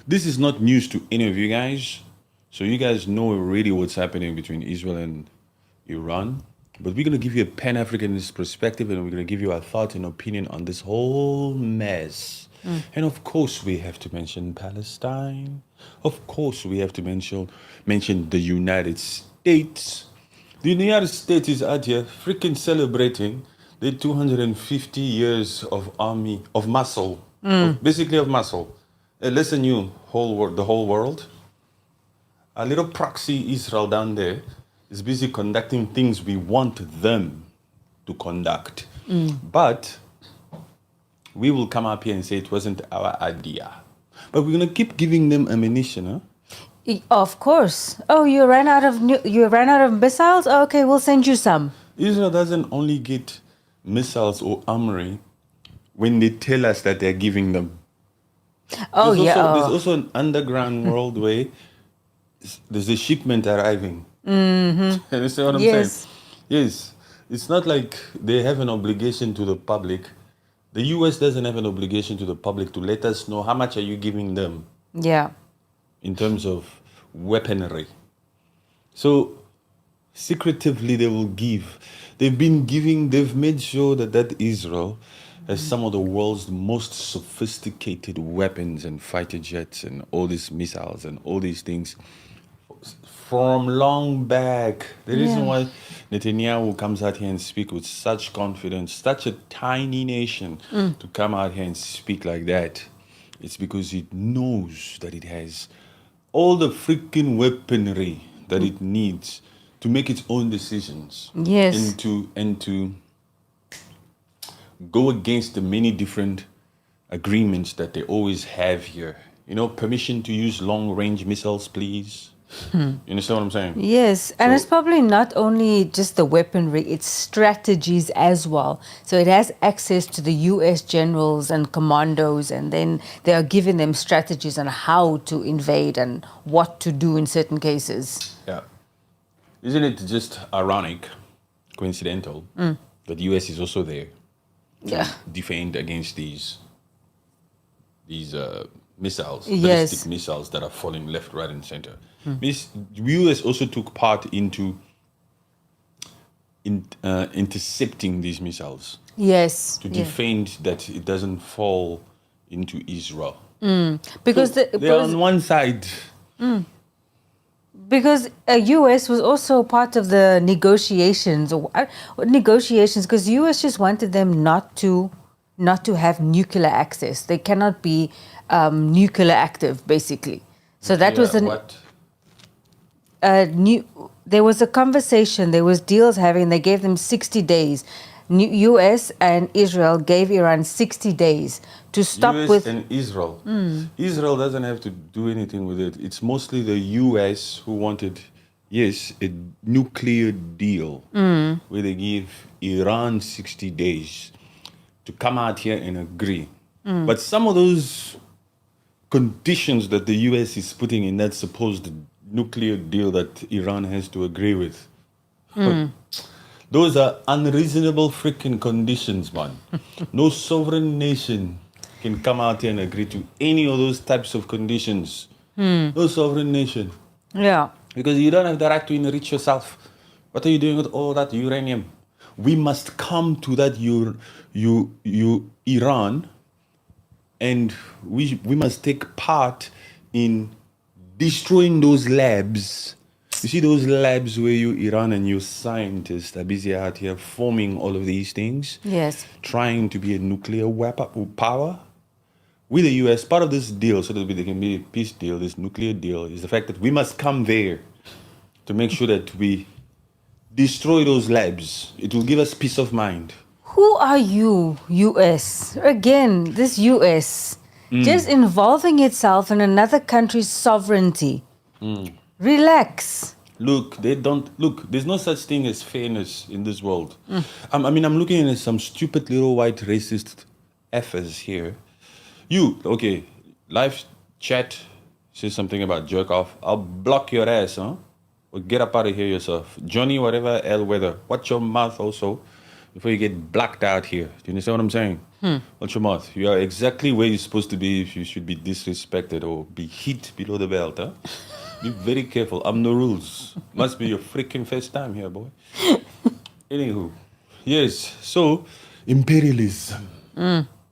This is not news to any of you guys. So you guys know already what's happening between Israel and Iran. But we're going to give you a pan-Africanist perspective, and we're going to give you our thought and opinion on this whole mess. And of course, we have to mention Palestine. Of course, we have to mention the United States. The United States is out here freaking celebrating the 250 years of army, of muscle, basically of muscle. Listen, you, the whole world, a little proxy Israel down there is busy conducting things we want them to conduct. But we will come up here and say it wasn't our idea. But we're going to keep giving them ammunition, huh? Of course. Oh, you ran out of missiles? Okay, we'll send you some. Israel doesn't only get missiles or armory when they tell us that they're giving them. Oh, there's yeah. There's also an underground world where there's a shipment arriving. Mm-hmm. You see what I'm saying? Yes. It's not like they have an obligation to the public. The US doesn't have an obligation to the public to let us know how much are you giving them. Yeah. In terms of weaponry. So secretively they will give. They've made sure that Israel has some of the world's most sophisticated weapons and fighter jets and all these missiles and all these things from long back. The reason why Netanyahu comes out here and speak with such confidence, such a tiny nation to come out here and speak like that, it's because it knows that it has all the freaking weaponry that it needs to make its own decisions. Yes. And to go against the many different agreements that they always have here. You know, permission to use long-range missiles, please. You understand what I'm saying? Yes, and it's probably not only just the weaponry, it's strategies as well. So it has access to the US generals and commandos, and then they are giving them strategies on how to invade and what to do in certain cases. Yeah. Isn't it just ironic, coincidental, that the US is also there to defend against these missiles, ballistic missiles that are falling left, right, and center. The US also took part into intercepting these missiles. Yes. To defend that it doesn't fall into Israel. Because they're on one side. Because US was also part of the negotiations, because US just wanted them not to have nuclear access. They cannot be nuclear active, basically. So that was there was a conversation, there was deals having, they gave them 60 days. US and Israel gave Iran 60 days to stop US with... and Israel. Israel doesn't have to do anything with it. It's mostly the US who wanted, a nuclear deal where they give Iran 60 days to come out here and agree. But some of those conditions that the US is putting in that supposed nuclear deal that Iran has to agree with, those are unreasonable freaking conditions, man. No sovereign nation can come out here and agree to any of those types of conditions. No sovereign nation. Yeah. Because you don't have the right to enrich yourself. What are you doing with all that uranium? We must come to that Iran, and we must take part in destroying those labs. You see those labs where Iran and your scientists are busy out here forming all of these things? Yes. Trying to be a nuclear weapon power? With the US, part of this deal, so that there can be a peace deal, this nuclear deal, is the fact that we must come there to make sure that we destroy those labs. It will give us peace of mind. Who are you, US? Again, this US, just involving itself in another country's sovereignty. Relax. Look, there's no such thing as fairness in this world. I'm looking at some stupid little white racist effers here. Live chat says something about jerk off. I'll block your ass, huh? Or get up out of here yourself. Johnny, whatever, L weather. Watch your mouth also. before you get blacked out here. Do you understand what I'm saying? Watch your mouth. You are exactly where you're supposed to be if you should be disrespected or be hit below the belt. Huh? Be very careful. I'm the rules. Must be your freaking first time here, boy. Anywho, yes. So, imperialism.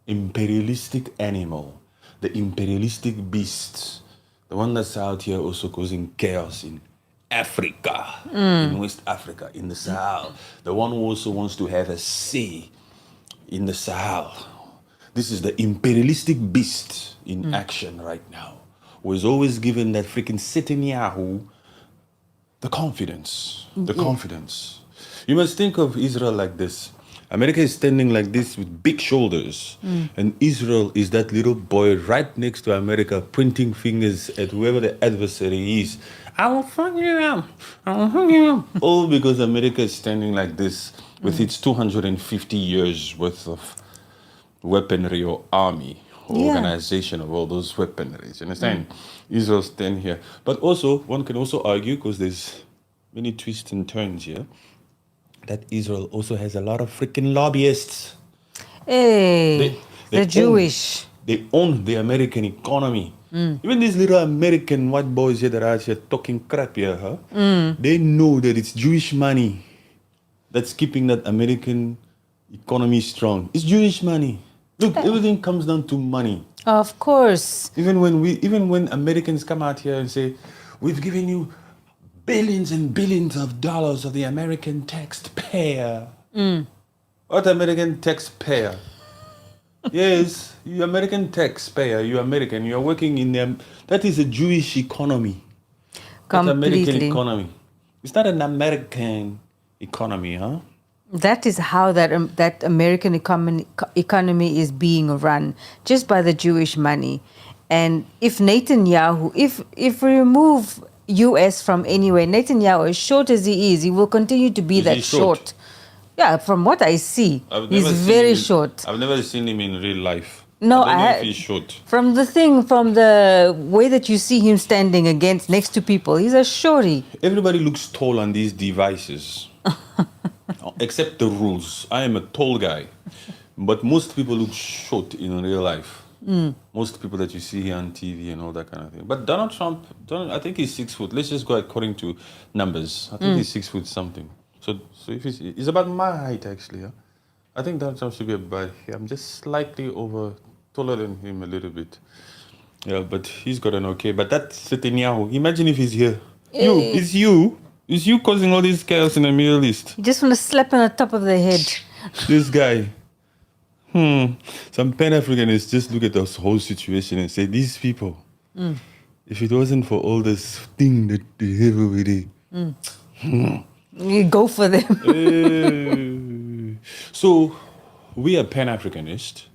Imperialistic animal. The imperialistic beast. The one that's out here also causing chaos in Africa, in West Africa, in the Sahel. The one who also wants to have a say in the Sahel. This is the imperialistic beast in action right now, who is always given that freaking Netanyahu the confidence. The confidence. You must think of Israel like this. America is standing like this with big shoulders, and Israel is that little boy right next to America, pointing fingers at whoever the adversary is. I will fuck you up. I will fuck you up. All because America is standing like this with its 250 years worth of weaponry or army or organization of all those weaponries. You understand? Israel stand here. But also, one can also argue, because there's many twists and turns here, that Israel also has a lot of freaking lobbyists. Hey, They the Jewish. They own the American economy. Even these little American white boys here that are out here talking crap here, they know that it's Jewish money that's keeping that American economy strong. It's Jewish money. Look, everything comes down to money. Of course. Even when Americans come out here and say, we've given you billions and billions of dollars of the American taxpayer. What American taxpayer? Yes, you American taxpayer, you American, you're working in them. That is a Jewish economy. That's American economy. It's not an American economy, huh? That is how that American economy is being run, just by the Jewish money. And if Netanyahu, if we remove U.S. from anywhere, Netanyahu, as short as he is, he will continue to be that short. Yeah, from what I see, he's very short. I've never seen him in real life. No, I don't know if he's short. From the way that you see him standing next to people, he's a shorty. Everybody looks tall on these devices. Except the rules. I am a tall guy. But most people look short in real life. Most people that you see here on TV and all that kind of thing. But Donald Trump, I think he's 6 foot. Let's just go according to numbers. I think he's 6 foot something. So if he's about my height actually. Huh? I think Donald Trump should be about here. I'm just slightly taller than him a little bit. Yeah, but he's got an okay. But that's Netanyahu. Imagine if he's here. It's you causing all this chaos in the Middle East. You just want to slap on the top of the head. This guy. Some pan-Africanists just look at this whole situation and say, these people, if it wasn't for all this thing that they have over there, you go for them. So, we are pan-Africanist.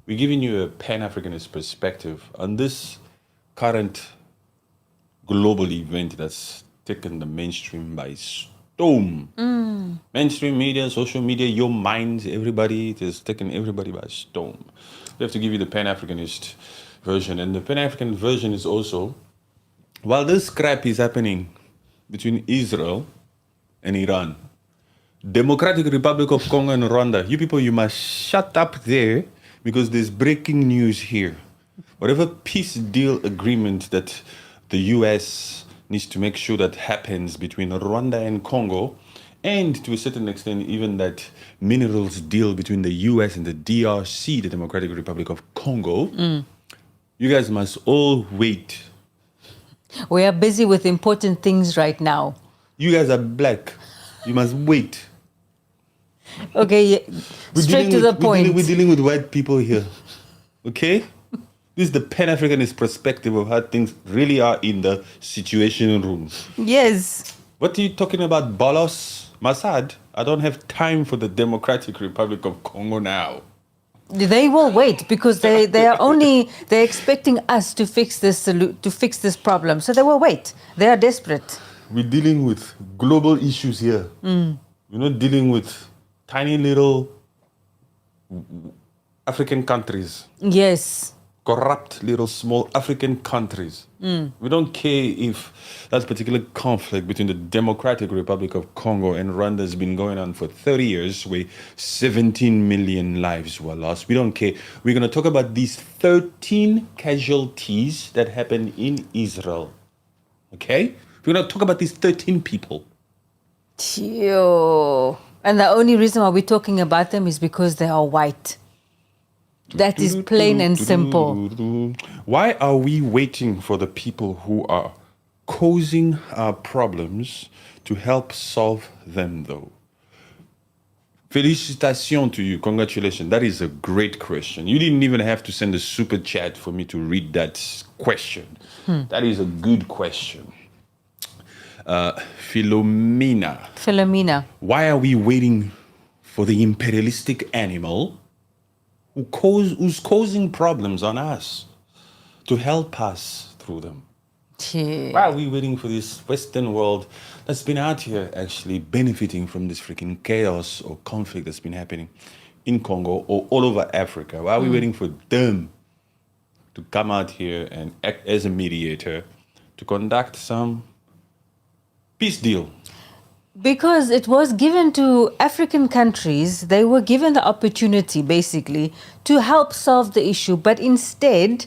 We're giving you a pan-Africanist perspective on this current global event that's taken the mainstream by storm. Mainstream media, social media, your minds, everybody, it has taken everybody by storm. We have to give you the pan-Africanist version. And the pan-African version is also, while this crap is happening between Israel and Iran, Democratic Republic of Congo and Rwanda, you people, you must shut up there because there's breaking news here. Whatever peace deal agreement that the U.S. needs to make sure that happens between Rwanda and Congo, and to a certain extent, even that minerals deal between the U.S. and the DRC, the Democratic Republic of Congo, you guys must all wait. We are busy with important things right now. You guys are black. You must wait. Okay, straight to the point. We're dealing with white people here. Okay? This is the pan-Africanist perspective of how things really are in the situation room. Yes. What are you talking about, Bolos? Mossad? I don't have time for the Democratic Republic of Congo now. They will wait because they're expecting us to fix this problem. So they will wait. They are desperate. We're dealing with global issues here. We're not dealing with tiny little African countries. Yes. corrupt little small African countries. We don't care if that particular conflict between the Democratic Republic of Congo and Rwanda has been going on for 30 years, where 17 million lives were lost. We don't care. We're going to talk about these 13 casualties that happened in Israel. Okay? We're going to talk about these 13 people. Yo. And the only reason why we're talking about them is because they are white. That is plain and simple. Why are we waiting for the people who are causing our problems to help solve them, though? Félicitations to you. Congratulations. That is a great question. You didn't even have to send a super chat for me to read that question. That is a good question. Philomena. Why are we waiting for the imperialistic animal who's causing problems on us to help us through them? Why are we waiting for this Western world that's been out here actually benefiting from this freaking chaos or conflict that's been happening in Congo or all over Africa? Why are we waiting for them to come out here and act as a mediator to conduct some peace deal? Because it was given to African countries, they were given the opportunity, basically, to help solve the issue. But instead,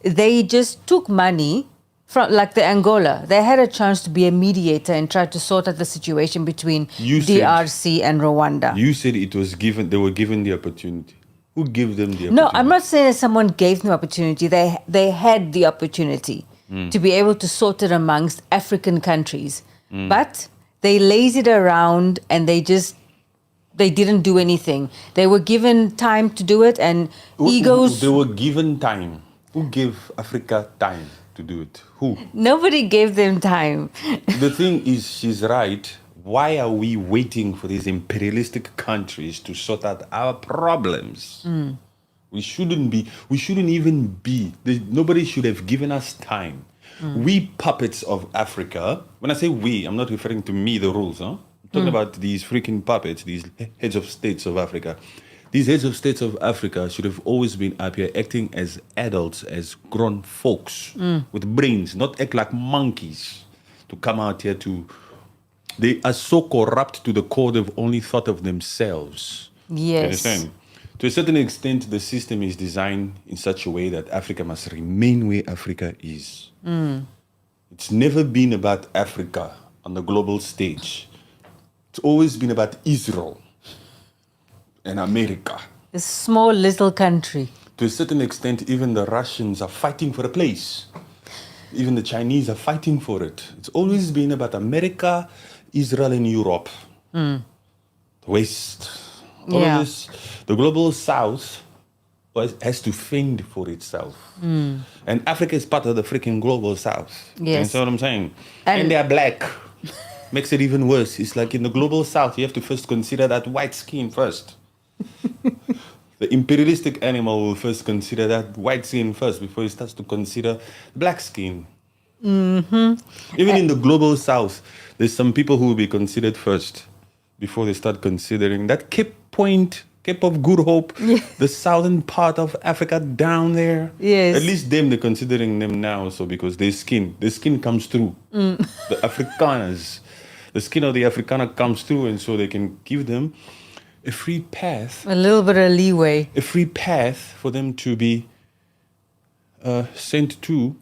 they just took money from, like the Angola. They had a chance to be a mediator and try to sort out the situation between DRC and Rwanda. You said it was given, they were given the opportunity. Who gave them the opportunity? No, I'm not saying that someone gave them the opportunity. They had the opportunity to be able to sort it amongst African countries. But they lazied around and they didn't do anything. They were given time to do it, and egos. They were given time. Who gave Africa time to do it? Who? Nobody gave them time. The thing is, she's right. Why are we waiting for these imperialistic countries to sort out our problems? We shouldn't even be. Nobody should have given us time. We puppets of Africa, when I say we, I'm not referring to me, the rules. I'm talking about these freaking puppets, these heads of states of Africa. These heads of states of Africa should have always been up here acting as adults, as grown folks with brains, not act like monkeys to come out here to... They are so corrupt to the core, they've only thought of themselves. Yes. You understand? To a certain extent, the system is designed in such a way that Africa must remain where Africa is. It's never been about Africa on the global stage. It's always been about Israel and America. A small little country. To a certain extent, even the Russians are fighting for a place. Even the Chinese are fighting for it. It's always been about America, Israel, and Europe. The West. All of this, the global South has to fend for itself. And Africa is part of the freaking global South. Yes. You understand what I'm saying? And they're black. Makes it even worse. It's like in the global South, you have to first consider that white skin first. The imperialistic animal will first consider that white skin first before it starts to consider black skin. Even in the global South, there's some people who will be considered first before they start considering that Cape of Good Hope, the southern part of Africa down there. Yes. At least they're considering them now, so because their skin comes through. The Afrikaners, the skin of the Afrikaner comes through, and so they can give them a free path. A little bit of leeway. A free path for them to be sent to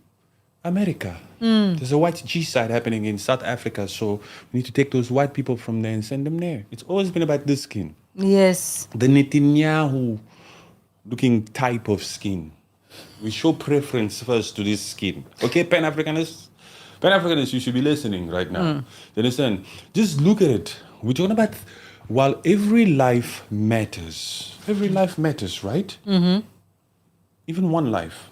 America. There's a white genocide happening in South Africa, so we need to take those white people from there and send them there. It's always been about this skin. Yes. The Netanyahu looking type of skin. We show preference first to this skin. Okay, pan-Africanists? Pan-Africanists, you should be listening right now. You understand? Just look at it. We're talking about, while every life matters, right? Even one life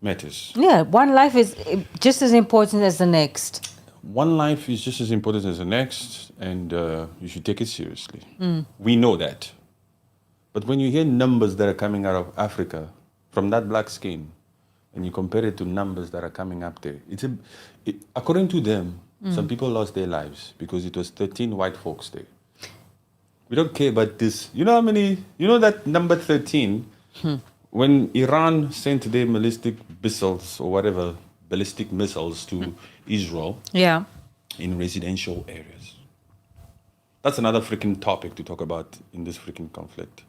matters. Yeah, one life is just as important as the next. One life is just as important as the next, and you should take it seriously. We know that. But when you hear numbers that are coming out of Africa from that black skin, and you compare it to numbers that are coming up there, according to them, some people lost their lives because it was 13 white folks there. We don't care about this. You know how many, you know that number 13 when Iran sent their ballistic missiles or whatever, ballistic missiles to Israel Yeah. in residential areas. That's another freaking topic to talk about in this freaking conflict.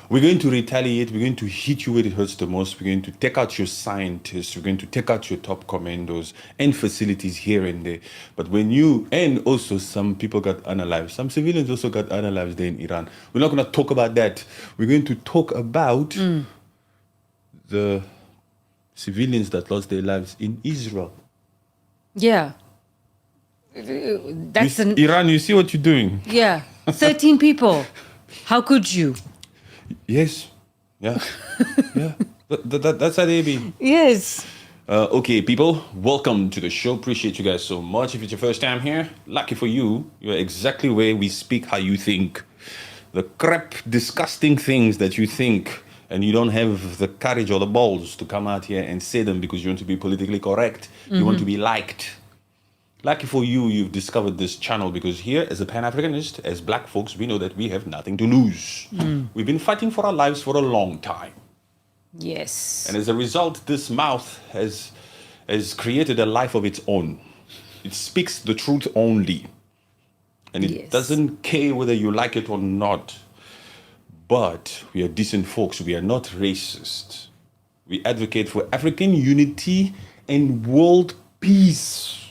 We're going to retaliate. We're going to hit you where it hurts the most. We're going to take out your scientists. We're going to take out your top commandos and facilities here and there. But when you, and also some people got unalived. Some civilians also got unalived there in Iran. We're not going to talk about that. We're going to talk about the civilians that lost their lives in Israel. Yeah. That's Iran, you see what you're doing? yeah. 13 people. How could you? Yes. Yeah. Yeah. That's how they be. Yes. Okay, people, welcome to the show. Appreciate you guys so much. If it's your first time here, lucky for you, you're exactly where we speak how you think. The crap, disgusting things that you think, and you don't have the courage or the balls to come out here and say them because you want to be politically correct. You want to be liked. Lucky for you, you've discovered this channel because here, as a pan-Africanist, as black folks, we know that we have nothing to lose. We've been fighting for our lives for a long time. Yes. And as a result, this mouth has created a life of its own. It speaks the truth only. And it doesn't care whether you like it or not. But we are decent folks. We are not racist. We advocate for African unity and world peace.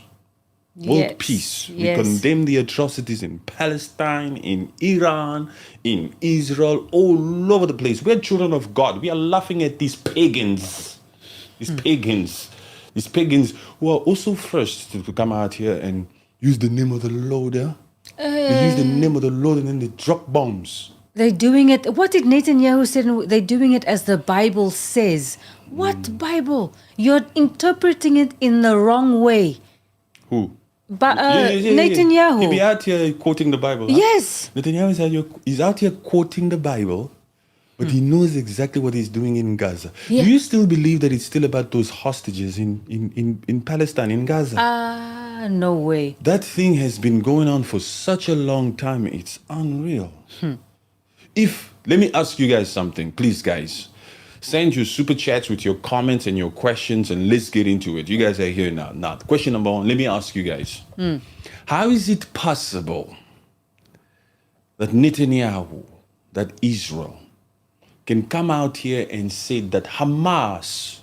World peace. We condemn the atrocities in Palestine, in Iran, in Israel, all over the place. We are children of God. We are laughing at these pagans. These pagans who are also first to come out here and use the name of the Lord. They use the name of the Lord and then they drop bombs. They're doing it. What did Netanyahu say? They're doing it as the Bible says. What Bible? You're interpreting it in the wrong way. Who? But Netanyahu. He be out here quoting the Bible. Huh? Yes. Netanyahu is out here quoting the Bible, but he knows exactly what he's doing in Gaza. Yeah. Do you still believe that it's still about those hostages in Palestine, in Gaza? No way. That thing has been going on for such a long time. It's unreal. Let me ask you guys something, please, guys. Send your super chats with your comments and your questions, and let's get into it. You guys are here now. Now, question number one, let me ask you guys. How is it possible that Netanyahu, that Israel, can come out here and say that Hamas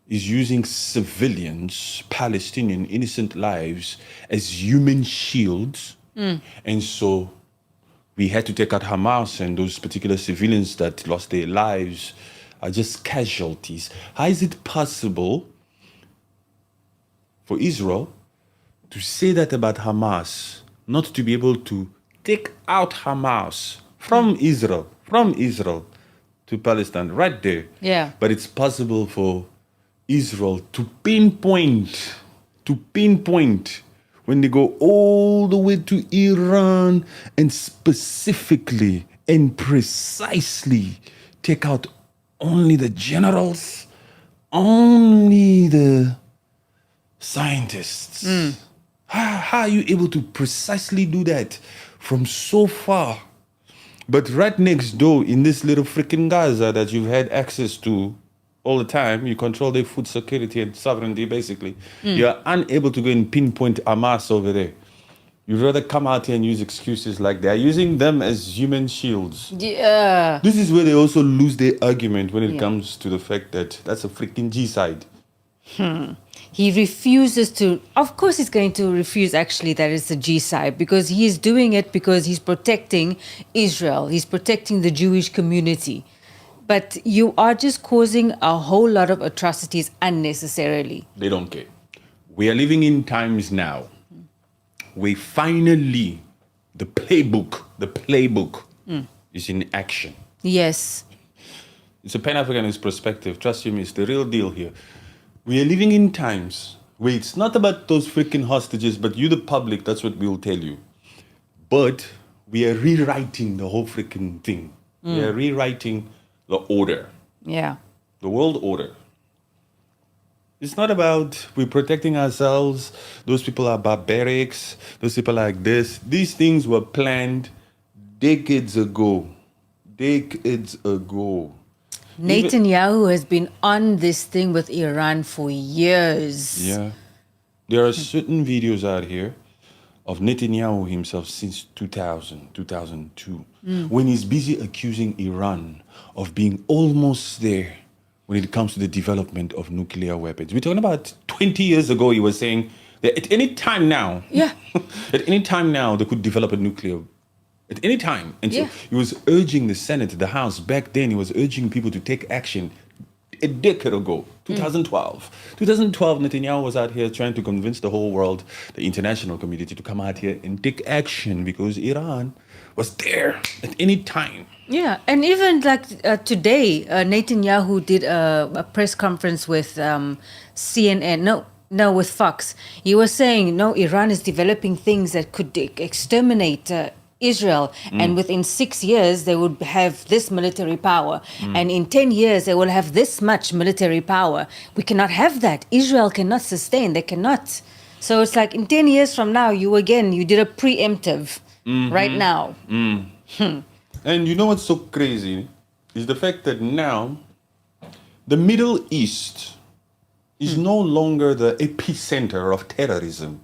is using civilians, Palestinian innocent lives, as human shields? And so we had to take out Hamas, and those particular civilians that lost their lives are just casualties. How is it possible for Israel to say that about Hamas, not to be able to take out Hamas from Israel to Palestine, right there? Yeah. But it's possible for Israel to pinpoint when they go all the way to Iran and specifically and precisely take out only the generals, only the scientists. How are you able to precisely do that from so far? But right next door in this little freaking Gaza that you've had access to all the time, you control their food security and sovereignty basically. You're unable to go and pinpoint Hamas over there. You'd rather come out here and use excuses like they're using them as human shields. Yeah. This is where they also lose their argument when it comes to the fact that that's a freaking G-side. He refuses to. Of course, he's going to refuse actually that it's a G-side because he's doing it because he's protecting Israel. He's protecting the Jewish community. But you are just causing a whole lot of atrocities unnecessarily. They don't care. We are living in times now where finally the playbook is in action. Yes. It's a pan-Africanist perspective. Trust me, it's the real deal here. We are living in times where it's not about those freaking hostages, but you, the public, that's what we'll tell you. But we are rewriting the whole freaking thing. We are rewriting the order. Yeah. The world order. It's not about we're protecting ourselves. Those people are barbarics. Those people are like this. These things were planned decades ago. Netanyahu has been on this thing with Iran for years. Yeah. There are certain videos out here of Netanyahu himself since 2000, 2002, when he's busy accusing Iran of being almost there when it comes to the development of nuclear weapons. We're talking about 20 years ago, he was saying that at any time now, Yeah. at any time now, they could develop a nuclear at any time. And so Yeah. he was urging the Senate, the House, back then, he was urging people to take action a decade ago, 2012. 2012, Netanyahu was out here trying to convince the whole world, the international community, to come out here and take action because Iran was there at any time. Yeah, and even like today, Netanyahu did a press conference with CNN. No, with Fox. He was saying, no, Iran is developing things that could exterminate Israel, and within 6 years they would have this military power, and in 10 years they will have this much military power. We cannot have that. Israel cannot sustain. They cannot. So it's like in 10 years from now, you did a preemptive right now. And you know what's so crazy is the fact that now the Middle East is no longer the epicenter of terrorism.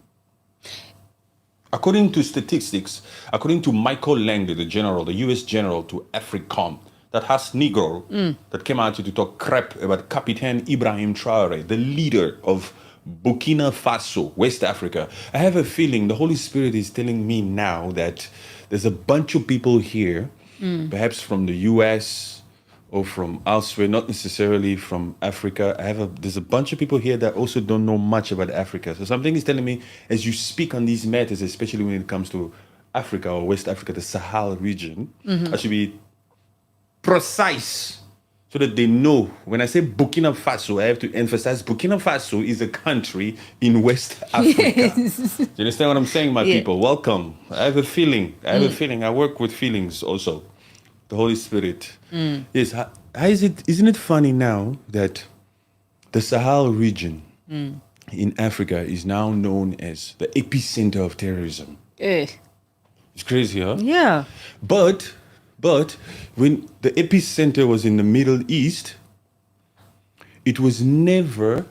According to statistics, according to Michael Langley, the general, the US general to AFRICOM, that has Negro, that came out to talk crap about Capitan Ibrahim Traore, the leader of Burkina Faso, West Africa. I have a feeling the Holy Spirit is telling me now that there's a bunch of people here, perhaps from the US or from elsewhere, not necessarily from Africa. There's a bunch of people here that also don't know much about Africa. So something is telling me, as you speak on these matters, especially when it comes to Africa or West Africa, the Sahel region, I should be precise so that they know. When I say Burkina Faso, I have to emphasize Burkina Faso is a country in West Africa. Yes. Do you understand what I'm saying, my Yeah. people? Welcome. I have a feeling. I work with feelings also. The Holy Spirit. Yes. How isn't it funny now that the Sahel region in Africa is now known as the epicenter of terrorism? It's crazy, huh? Yeah. But when the epicenter was in the Middle East, it was never,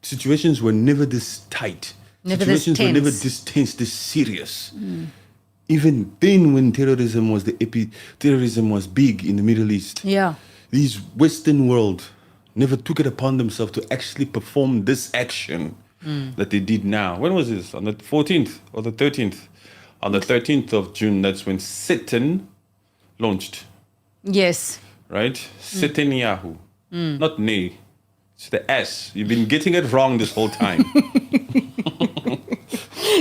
situations were never this tight. Never this Situations were never tense. this tense, this serious. Even then, when terrorism was big in the Middle East, Yeah. these Western world never took it upon themselves to actually perform this action that they did now. When was this? On the 14th or the 13th? On the 13th of June, that's when Satan launched, Yes. right? Netanyahu. Not Ne. It's the S. You've been getting it wrong this whole time.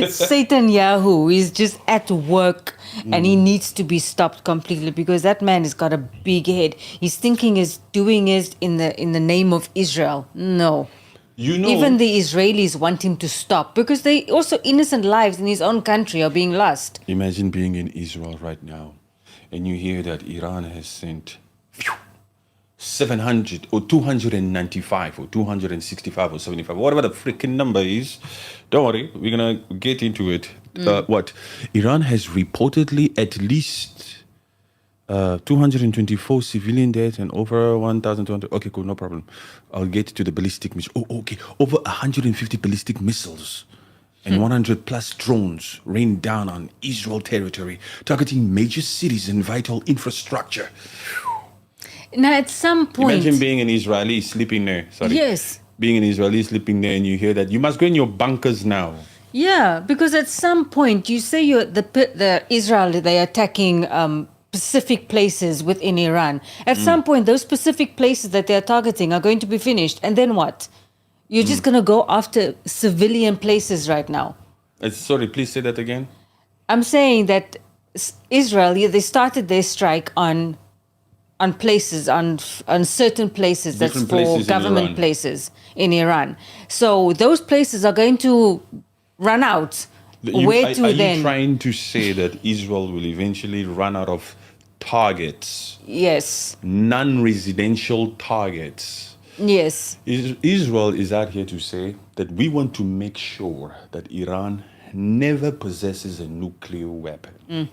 Satan Yahoo is just at work and he needs to be stopped completely because that man has got a big head. He's thinking is doing it in the name of Israel. No. You know, Even the Israelis want him to stop because they also innocent lives in his own country are being lost. imagine being in Israel right now and you hear that Iran has sent 700 or 295 or 265 or 75, whatever the freaking number is. Don't worry, we're going to get into it. Iran has reportedly at least 224 civilian deaths and over 1,200. Okay, cool, no problem. I'll get to the ballistic missile. Oh, okay. Over 150 ballistic missiles and 100 plus drones rained down on Israel territory, targeting major cities and vital infrastructure. Now, at some point, Imagine being an Israeli sleeping there. Sorry. Yes. Being an Israeli sleeping there and you hear that you must go in your bunkers now. yeah, because at some point you say the Israel they're attacking specific places within Iran. At some point, those specific places that they're targeting are going to be finished, and then what? You're just going to go after civilian places right now. Sorry, please say that again. I'm saying that Israel, they started their strike on places, on certain places. That's Different for places in government Iran. places in Iran. So those places are going to run out. Where to are then? you trying to say that Israel will eventually run out of targets, Yes. non-residential targets? Yes. Israel is out here to say that we want to make sure that Iran never possesses a nuclear weapon.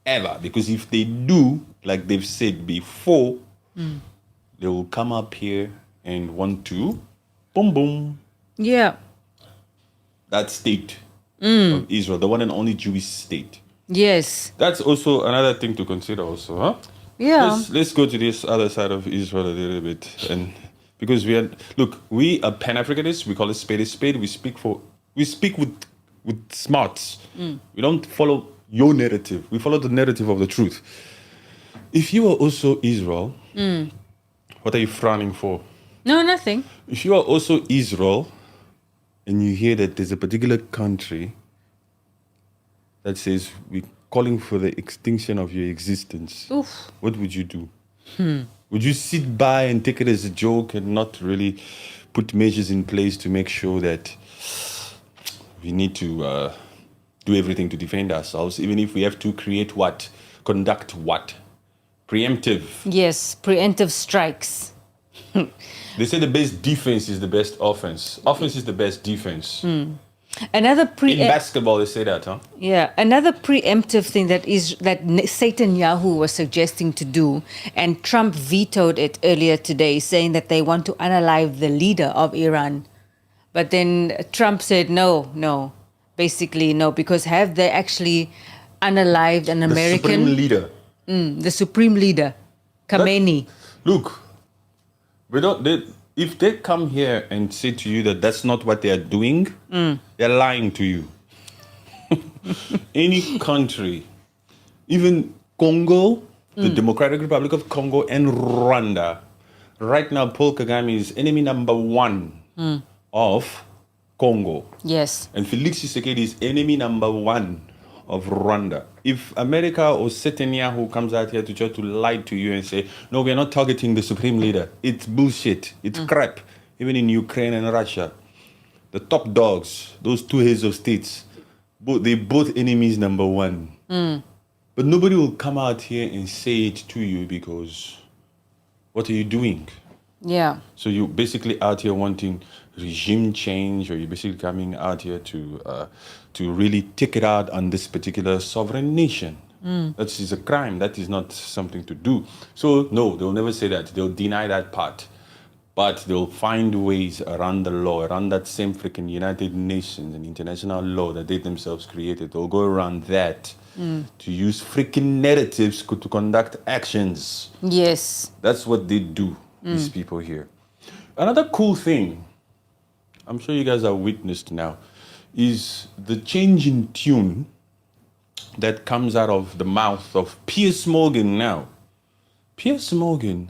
ever. Because if they do, like they've said before, they will come up here and want to, boom, boom, Yeah. that state of Israel, the one and only Jewish state. Yes. That's also another thing to consider also, huh? Yeah. Let's go to this other side of Israel a little bit. And because we are pan-Africanists, we call it spade a spade. We speak with smarts. We don't follow your narrative. We follow the narrative of the truth. If you are also Israel, what are you frowning for? No, nothing. If you are also Israel and you hear that there's a particular country that says we're calling for the extinction of your existence, Oof. what would you do? Would you sit by and take it as a joke and not really put measures in place to make sure that we need to do everything to defend ourselves, even if we have to create what? Conduct what? Preemptive. Yes, preemptive strikes. They say the best defense is the best offense. Offense is the best defense. Another In basketball, they say that, huh? Yeah, another preemptive thing that Netanyahu was suggesting to do, and Trump vetoed it earlier today, saying that they want to unalive the leader of Iran. But then Trump said no, basically no, because have they actually unalived an American? The supreme leader. The supreme leader, Khamenei. Look, if they come here and say to you that that's not what they are doing, they're lying to you. Any country, even Congo, the Democratic Republic of Congo, and Rwanda, right now Paul Kagame is enemy number one of Congo. Yes. And Felix Tshisekedi is enemy number one of Rwanda. If America or Netanyahu comes out here to try to lie to you and say, no, we're not targeting the supreme leader, it's bullshit, it's crap. Even in Ukraine and Russia, the top dogs, those two heads of states, they're both enemies number one. But nobody will come out here and say it to you because what are you doing? Yeah. So you're basically out here wanting regime change, or you're basically coming out here to really take it out on this particular sovereign nation. That is a crime. That is not something to do. So no, they'll never say that. They'll deny that part. But they'll find ways around the law, around that same freaking United Nations and international law that they themselves created. They'll go around that to use freaking narratives to conduct actions. Yes. That's what they do, these people here. Another cool thing, I'm sure you guys are witnessed now, is the change in tune that comes out of the mouth of Piers Morgan now. Piers Morgan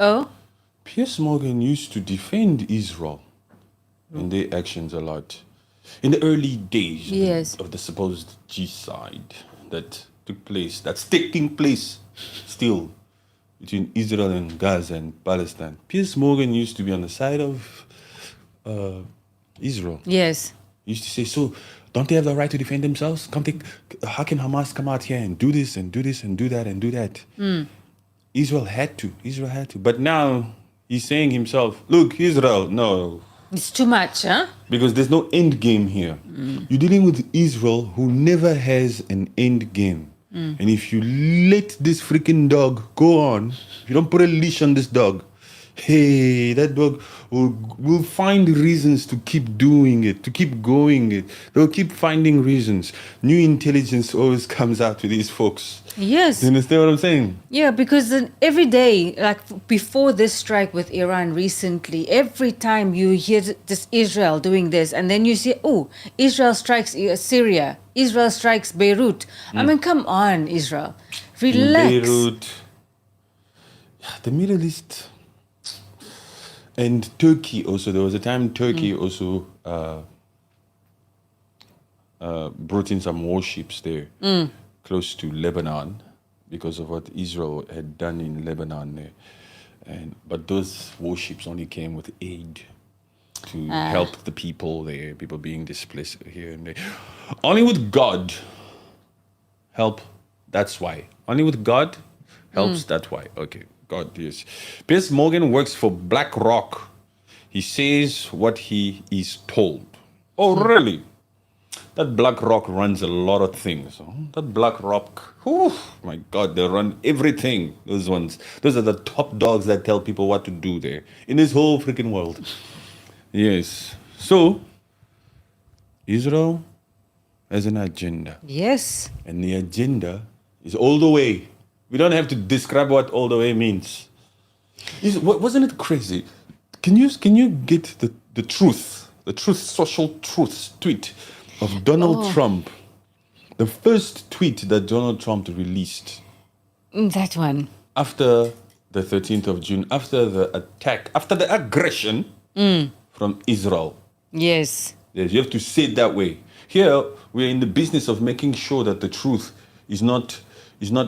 used to defend Israel in their actions a lot. In the early days Yes. of the supposed genocide that took place, that's taking place still between Israel and Gaza and Palestine. Piers Morgan used to be on the side of Israel. Yes. He used to say, so don't they have the right to defend themselves? How can Hamas come out here and do this and do this and do that and do that? Israel had to. But now he's saying himself, look, Israel, no. It's too much, huh? Because there's no end game here. You're dealing with Israel who never has an end game. And if you let this freaking dog go on, if you don't put a leash on this dog, hey, that dog will find reasons to keep doing it, to keep going it. They'll keep finding reasons. New intelligence always comes out to these folks. Yes. You understand what I'm saying? Yeah, because then every day, like before this strike with Iran recently, every time you hear this Israel doing this, and then you see, oh, Israel strikes Syria, Israel strikes Beirut. I mean, come on, Israel. Relax. In Beirut, the Middle East, and Turkey also. There was a time Turkey also brought in some warships there. Close to Lebanon because of what Israel had done in Lebanon there. But those warships only came with aid to help the people there, people being displaced here and there. Only with God help, that's why. Only with God helps, that's why. Okay, God, yes. Piers Morgan works for BlackRock. He says what he is told. Oh, really? That Black Rock runs a lot of things. Oh, that Black Rock, whew, my God, they run everything. Those ones. Those are the top dogs that tell people what to do there in this whole freaking world. Yes. So, Israel has an agenda. Yes. And the agenda is all the way. We don't have to describe what all the way means. Wasn't it crazy? Can you get the truth, social truth tweet of Donald Trump? The first tweet that Donald Trump released. That one. After the 13th of June, after the attack, after the aggression from Israel. Yes. Yes, you have to say it that way. Here, we're in the business of making sure that the truth is not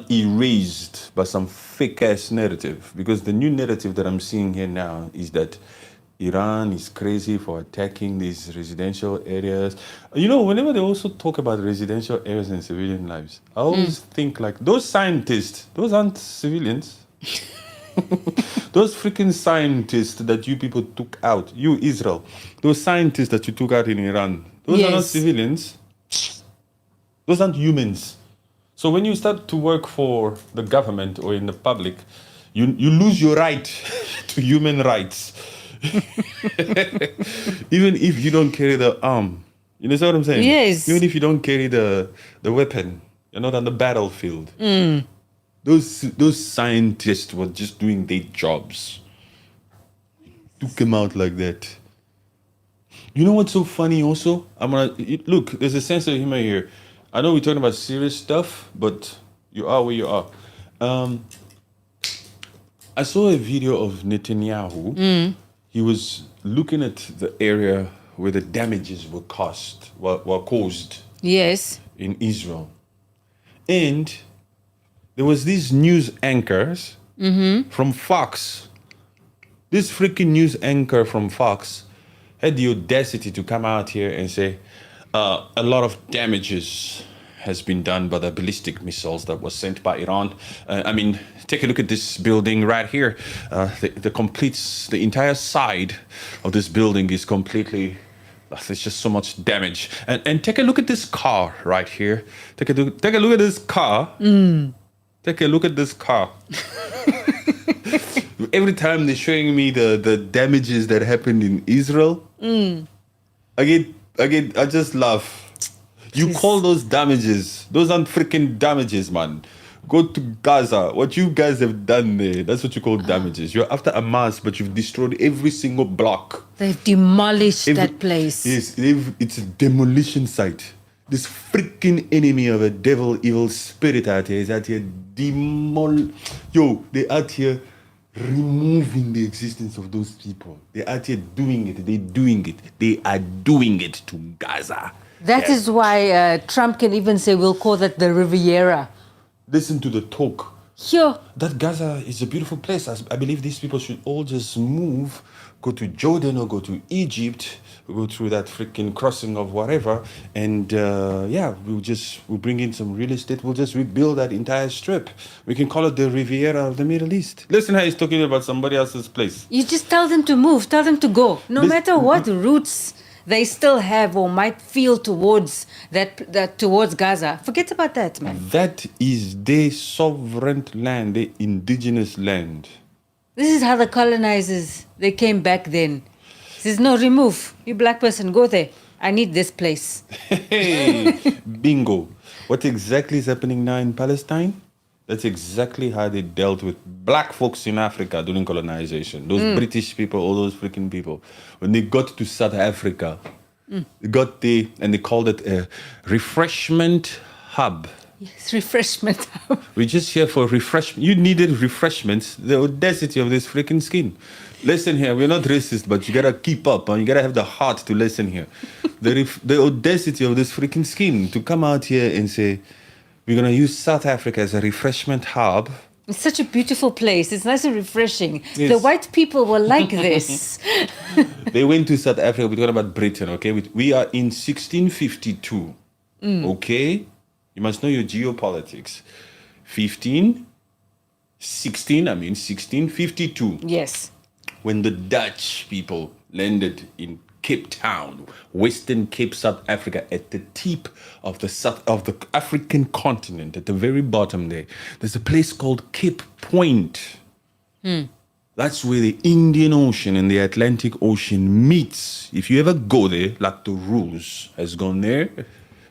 erased by some fake-ass narrative. Because the new narrative that I'm seeing here now is that Iran is crazy for attacking these residential areas. You know, whenever they also talk about residential areas and civilian lives, I always think like, those scientists, those aren't civilians. Those freaking scientists that you people took out, you Israel, those scientists that you took out in Iran, those are not civilians. Those aren't humans. So when you start to work for the government or in the public, you lose your right to human rights. Even if you don't carry the arm. You know what I'm saying? Yes. Even if you don't carry the weapon, you're not on the battlefield. Those scientists were just doing their jobs. Took them out like that. You know what's so funny also? Look, there's a sense of humor here. I know we're talking about serious stuff, but you are where you are. I saw a video of Netanyahu. He was looking at the area where the damages were caused Yes. in Israel. And there was these news anchors from Fox. This freaking news anchor from Fox had the audacity to come out here and say a lot of damages has been done by the ballistic missiles that was sent by Iran. Take a look at this building right here. The entire side of this building is completely. There's just so much damage. And take a look at this car right here. Take a look at this car. Take a look at this car. Every time they're showing me the damages that happened in Israel, I just laugh. You call those damages. Those aren't freaking damages, man. Go to Gaza. What you guys have done there, that's what you call damages. You're after Hamas, but you've destroyed every single block. They've demolished that place. Yes, it's a demolition site. This freaking enemy of a devil, evil spirit out here is out here they're out here removing the existence of those people. They're out here doing it. They're doing it. They are doing it to Gaza. That is why Trump can even say we'll call that the Riviera. Listen to the talk. Sure. That Gaza is a beautiful place. I believe these people should all just move, go to Jordan or go to Egypt, go through that freaking crossing of whatever, and we'll bring in some real estate. We'll just rebuild that entire strip. We can call it the Riviera of the Middle East. Listen how he's talking about somebody else's place. You just tell them to move, tell them to go. No matter what roots they still have or might feel towards towards Gaza. Forget about that, man. That is their sovereign land, their indigenous land. This is how the colonizers, they came back then. Says, no, remove. You black person, go there. I need this place. Hey, bingo. What exactly is happening now in Palestine? That's exactly how they dealt with black folks in Africa during colonization. Those British people, all those freaking people. When they got to South Africa, they got there and they called it a refreshment hub. Yes, refreshment hub. We're just here for refreshment. You needed refreshments. The audacity of this freaking skin. Listen here, we're not racist, but you gotta keep up, and you gotta have the heart to listen here. The audacity of this freaking skin to come out here and say, we're going to use South Africa as a refreshment hub. It's such a beautiful place. It's nice and refreshing. Yes. The white people were like this. They went to South Africa. We're talking about Britain, okay? We are in 1652, okay? You must know your geopolitics. 1652. Yes. When the Dutch people landed in Cape Town, Western Cape, South Africa, at the tip of the African continent, at the very bottom there. There's a place called Cape Point. That's where the Indian Ocean and the Atlantic Ocean meets. If you ever go there, like the Ruse has gone there,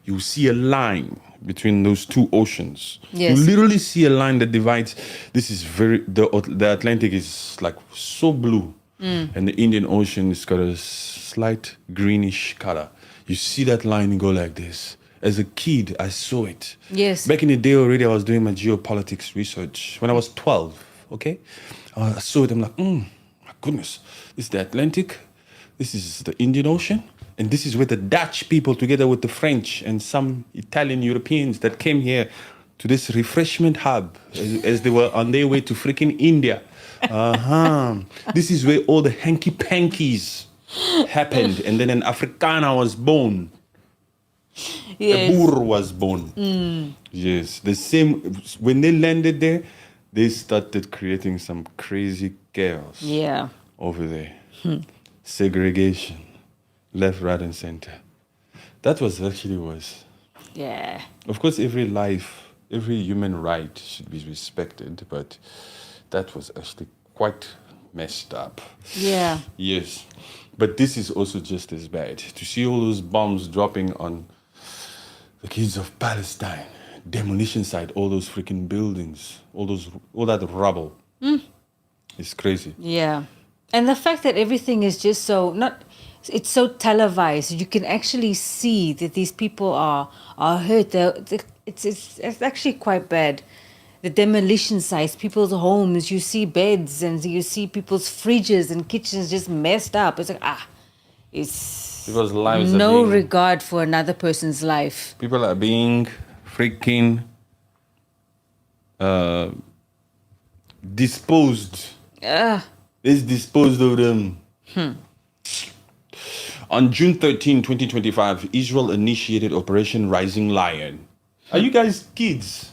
you'll see a line between those two oceans. Yes. You literally see a line that divides. This is the Atlantic is like so blue, and the Indian Ocean has got a slight greenish color. You see that line and go like this. As a kid, I saw it. Yes. Back in the day already, I was doing my geopolitics research when I was 12, okay? I saw it, I'm like, my goodness, this is the Atlantic, this is the Indian Ocean, and this is where the Dutch people, together with the French and some Italian Europeans that came here to this refreshment hub as they were on their way to freaking India. This is where all the hanky-pankies happened, and then an Afrikaner was born. Yes. A Boer was born. Yes, the same. When they landed there, they started creating some crazy chaos. Yeah. Over there. Segregation, left, right, and center. That was actually was. Yeah. Of course, every life, every human right should be respected, but that was actually quite messed up. Yeah. Yes, but this is also just as bad. To see all those bombs dropping on the kids of Palestine, demolition site, all those freaking buildings, all that rubble. It's crazy. Yeah. And the fact that everything is just it's so televised. You can actually see that these people are hurt. It's actually quite bad. The demolition sites, people's homes, you see beds and you see people's fridges and kitchens just messed up. It's like, it's People's lives are no being- regard for another person's life. People are being freaking disposed. Let's dispose of them. On June 13, 2025, Israel initiated Operation Rising Lion. Are you guys kids?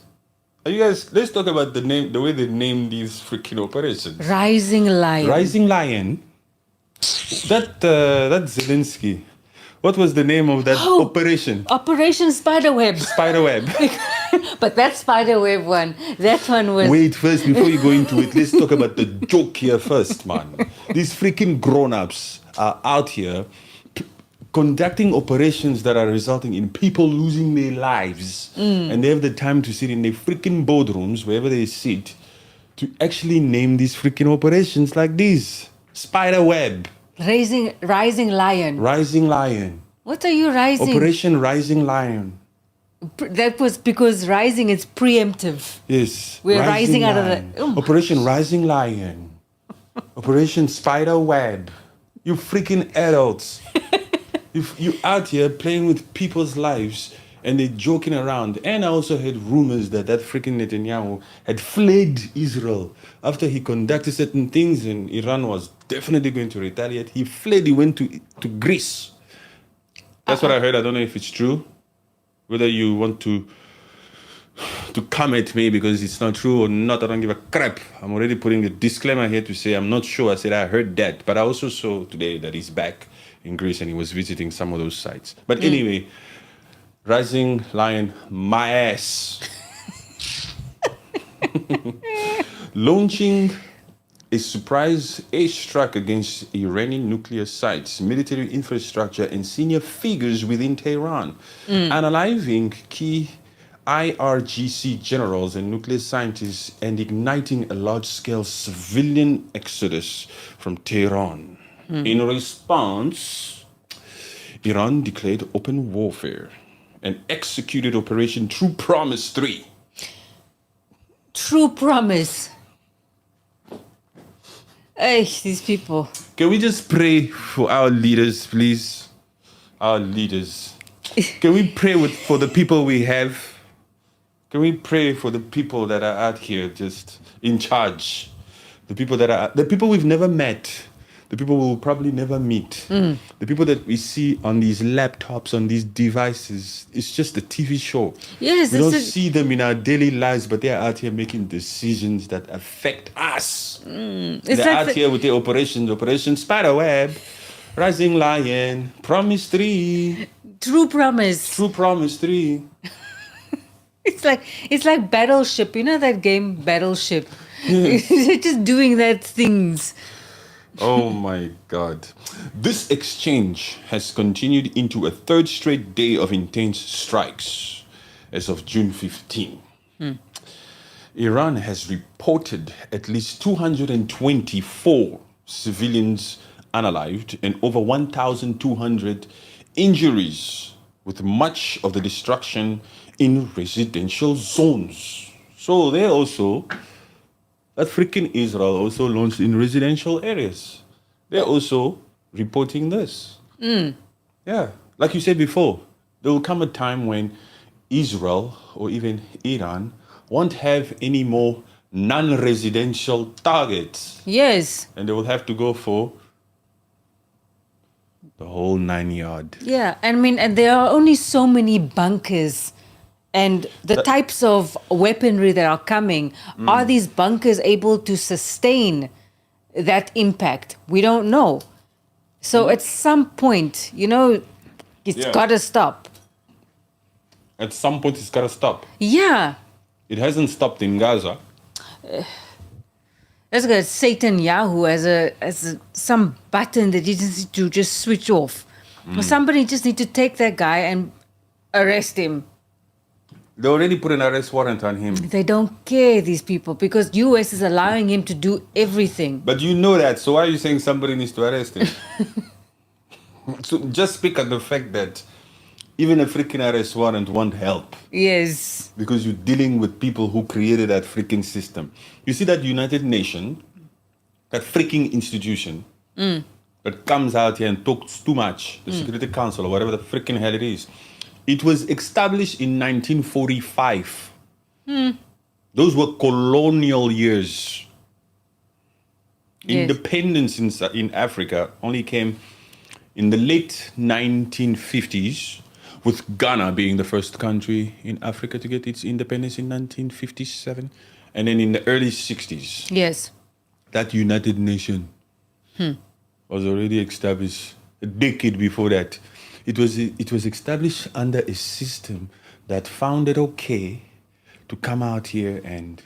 Let's talk about the way they name these freaking operations. Rising Lion. Rising Lion. That Zelensky. What was the name of that operation? Operation Spiderweb. Spiderweb. But that Spiderweb one, that one was... Wait, first, before you go into it, let's talk about the joke here first, man. These freaking grown-ups are out here conducting operations that are resulting in people losing their lives. And they have the time to sit in their freaking boardrooms, wherever they sit, to actually name these freaking operations like this. Spiderweb. Rising Lion. Rising Lion. What are you rising? Operation Rising Lion. That was because rising is preemptive. Yes. We're rising out of Lion. the... Oh. Operation Rising Lion. Operation Spider Web. You freaking adults. You out here playing with people's lives and they're joking around. And I also heard rumors that freaking Netanyahu had fled Israel after he conducted certain things and Iran was definitely going to retaliate. He fled, he went to Greece. That's what I heard. I don't know if it's true. Whether you want to come at me because it's not true or not, I don't give a crap. I'm already putting a disclaimer here to say I'm not sure. I said I heard that. But I also saw today that he's back in Greece and he was visiting some of those sites. But anyway, Rising Lion, my ass. Launching a surprise airstrike against Iranian nuclear sites, military infrastructure, and senior figures within Tehran, unaliving key IRGC generals and nuclear scientists, and igniting a large-scale civilian exodus from Tehran. In response, Iran declared open warfare and executed Operation True Promise 3. True Promise. Hey, these people. Can we just pray for our leaders, please? Our leaders. Can we pray for the people we have? Can we pray for the people that are out here just in charge? The people we've never met. The people we'll probably never meet. The people that we see on these laptops, on these devices. It's just a TV show. Yes, we don't see them in our daily lives, but they're out here making decisions that affect us. They're out here with their Operation Spiderweb. Rising Lion, Promise 3, True promise. True Promise 3. It's like Battleship. You know that game Battleship? They're just doing that things. Oh my God. This exchange has continued into a third straight day of intense strikes as of June 15. Iran has reported at least 224 civilians unalived and over 1,200 injuries, with much of the destruction in residential zones. So they also, that freaking Israel also launched in residential areas. They're also reporting this. Yeah, like you said before, there will come a time when Israel or even Iran won't have any more non-residential targets. Yes. And they will have to go for the whole 9 yard. Yeah. I mean, and there are only so many bunkers. And the types of weaponry that are coming, are these bunkers able to sustain that impact? We don't know. So at some point, it's got to stop. At some point, it's got to stop. Yeah. It hasn't stopped in Gaza. Let's go. Satan Yahoo as some button that you just need to just switch off. Or somebody just need to take that guy and arrest him. They already put an arrest warrant on him. They don't care, these people, because US is allowing him to do everything. But you know that, so why are you saying somebody needs to arrest him? So just speak at the fact that even a freaking arrest warrant won't help. Yes. Because you're dealing with people who created that freaking system. You see that United Nations, that freaking institution that comes out here and talks too much, the Security Council or whatever the freaking hell it is. It was established in 1945. Those were colonial years. Yes. Independence in Africa only came in the late 1950s, with Ghana being the first country in Africa to get its independence in 1957. And then in the early 60s, Yes. that United Nations was already established a decade before that. It was established under a system that found it okay to come out here and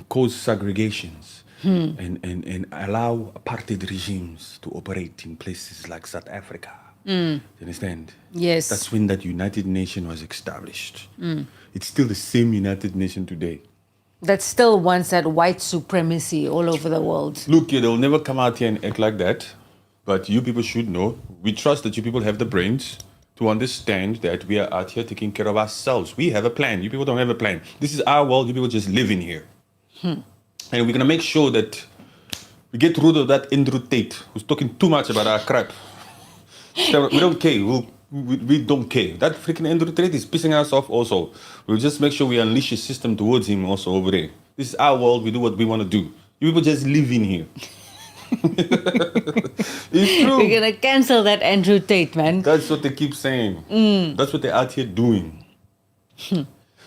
cause segregations and allow apartheid regimes to operate in places like South Africa. You understand? Yes. That's when that United Nations was established. It's still the same United Nations today. That still wants that white supremacy all over the world. Look, they'll never come out here and act like that. But you people should know, we trust that you people have the brains to understand that we are out here taking care of ourselves. We have a plan. You people don't have a plan. This is our world. You people just live in here. And we're going to make sure that we get rid of that Andrew Tate who's talking too much about our crap. We don't care. We don't care. That freaking Andrew Tate is pissing us off also. We'll just make sure we unleash a system towards him also over there. This is our world. We do what we want to do. You people just live in here. It's true. We're going to cancel that Andrew Tate, man. That's what they keep saying. That's what they're out here doing.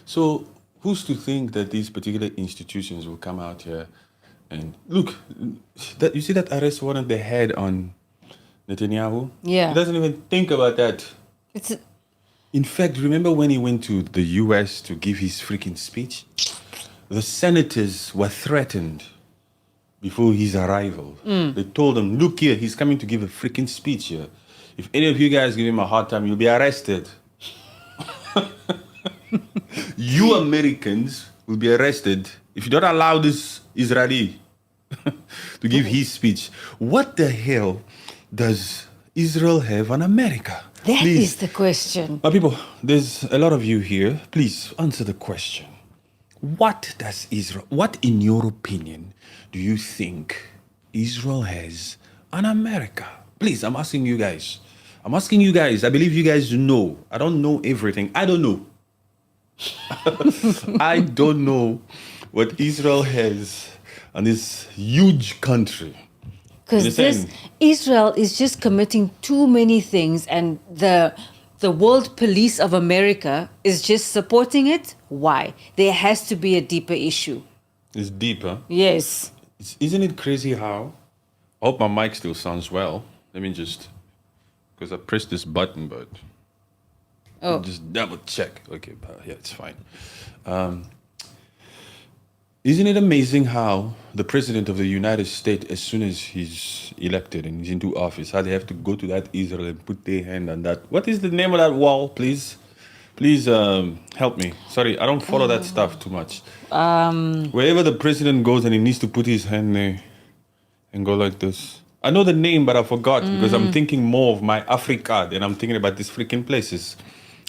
So who's to think that these particular institutions will come out here and look, that you see that arrest warrant they had on Netanyahu? Yeah. He doesn't even think about that. In fact, remember when he went to the US to give his freaking speech? The senators were threatened before his arrival. They told him, look here, he's coming to give a freaking speech here. If any of you guys give him a hard time, you'll be arrested. You Americans will be arrested if you don't allow this Israeli to give his speech. What the hell does Israel have on America? That Please. is the question. My people, there's a lot of you here. Please answer the question. What in your opinion, do you think Israel has on America? Please, I'm asking you guys. I believe you guys know. I don't know everything. I don't know. I don't know what Israel has on this huge country. Because Israel is just committing too many things, and the World Police of America is just supporting it. Why? There has to be a deeper issue. It's deeper. Yes. Isn't it crazy how hope my mic still sounds well. Let me just, because I pressed this button, but Oh, just double check. Okay, yeah, it's fine. Isn't it amazing how the president of the United States, as soon as he's elected and he's into office, how they have to go to that Israel and put their hand on that? What is the name of that wall, please? Please help me. Sorry, I don't follow that stuff too much. Wherever the president goes and he needs to put his hand there and go like this. I know the name, but I forgot because I'm thinking more of my Africa than I'm thinking about these freaking places.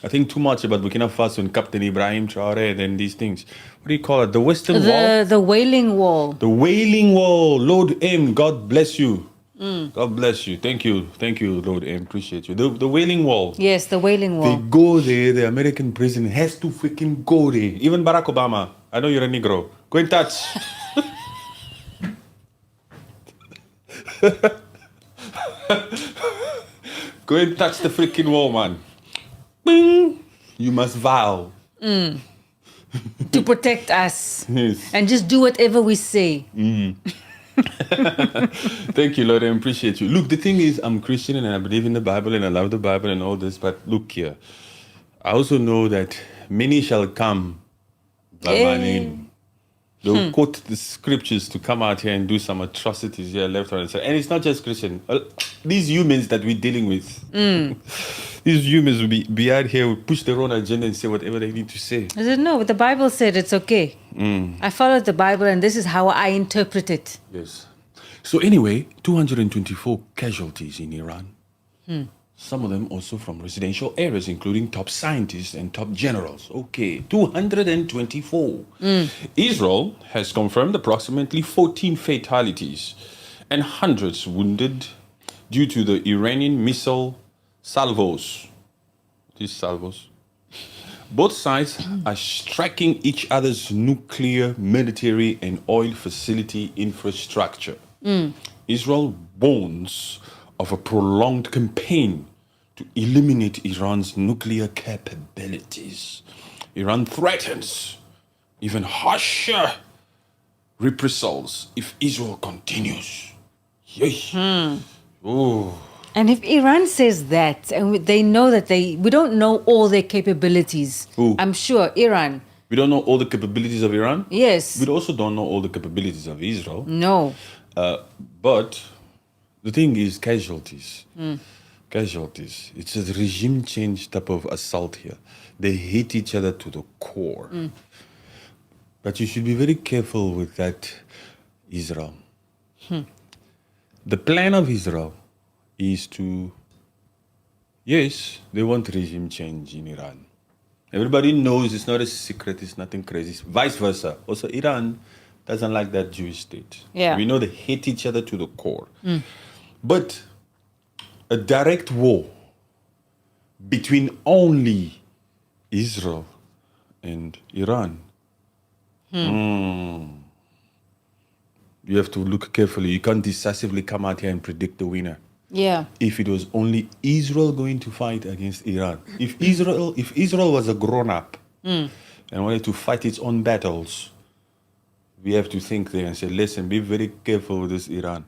I think too much about Burkina Faso and Captain Ibrahim Traore and these things. What do you call it? The Western Wall? the Wailing Wall. The Wailing Wall. Lord M, God bless you. God bless you. Thank you, Lord M. Appreciate you. The Wailing Wall. Yes, the Wailing They Wall. go there. The American president has to freaking go there. Even Barack Obama. I know you're a Negro. Go in touch. Go and touch the freaking wall, man. Bing. You must vow. To protect us. Yes. And just do whatever we say. Thank you, Lord. I appreciate you. Look, the thing is, I'm Christian and I believe in the Bible and I love the Bible and all this. But look here. I also know that many shall come by my name. They'll quote the scriptures to come out here and do some atrocities here, left, right, and center. And it's not just Christian. These humans that we're dealing with, these humans will be out here, will push their own agenda and say whatever they need to say. I said, no, but the Bible said it's okay. I followed the Bible and this is how I interpret it. Yes. So anyway, 224 casualties in Iran. Some of them also from residential areas, including top scientists and top generals. Okay, 224. Israel has confirmed approximately 14 fatalities and hundreds wounded due to the Iranian missile salvos. These salvos. Both sides are striking each other's nuclear, military, and oil facility infrastructure. Israel warns of a prolonged campaign to eliminate Iran's nuclear capabilities. Iran threatens even harsher reprisals if Israel continues. Yay. Oh. And if Iran says that, and they know that we don't know all their capabilities. Who? I'm sure Iran. We don't know all the capabilities of Iran. Yes. We also don't know all the capabilities of Israel. No. But the thing is casualties. Casualties. It's a regime change type of assault here. They hate each other to the core. But you should be very careful with that, Israel. The plan of Israel is to, yes, they want regime change in Iran. Everybody knows it's not a secret, it's nothing crazy. It's vice versa. Also, Iran doesn't like that Jewish state. Yeah. We know they hate each other to the core. But a direct war between only Israel and Iran, you have to look carefully. You can't decisively come out here and predict the winner. Yeah. If it was only Israel going to fight against Iran, if Israel was a grown-up and wanted to fight its own battles, we have to think there and say, listen, be very careful with this Iran.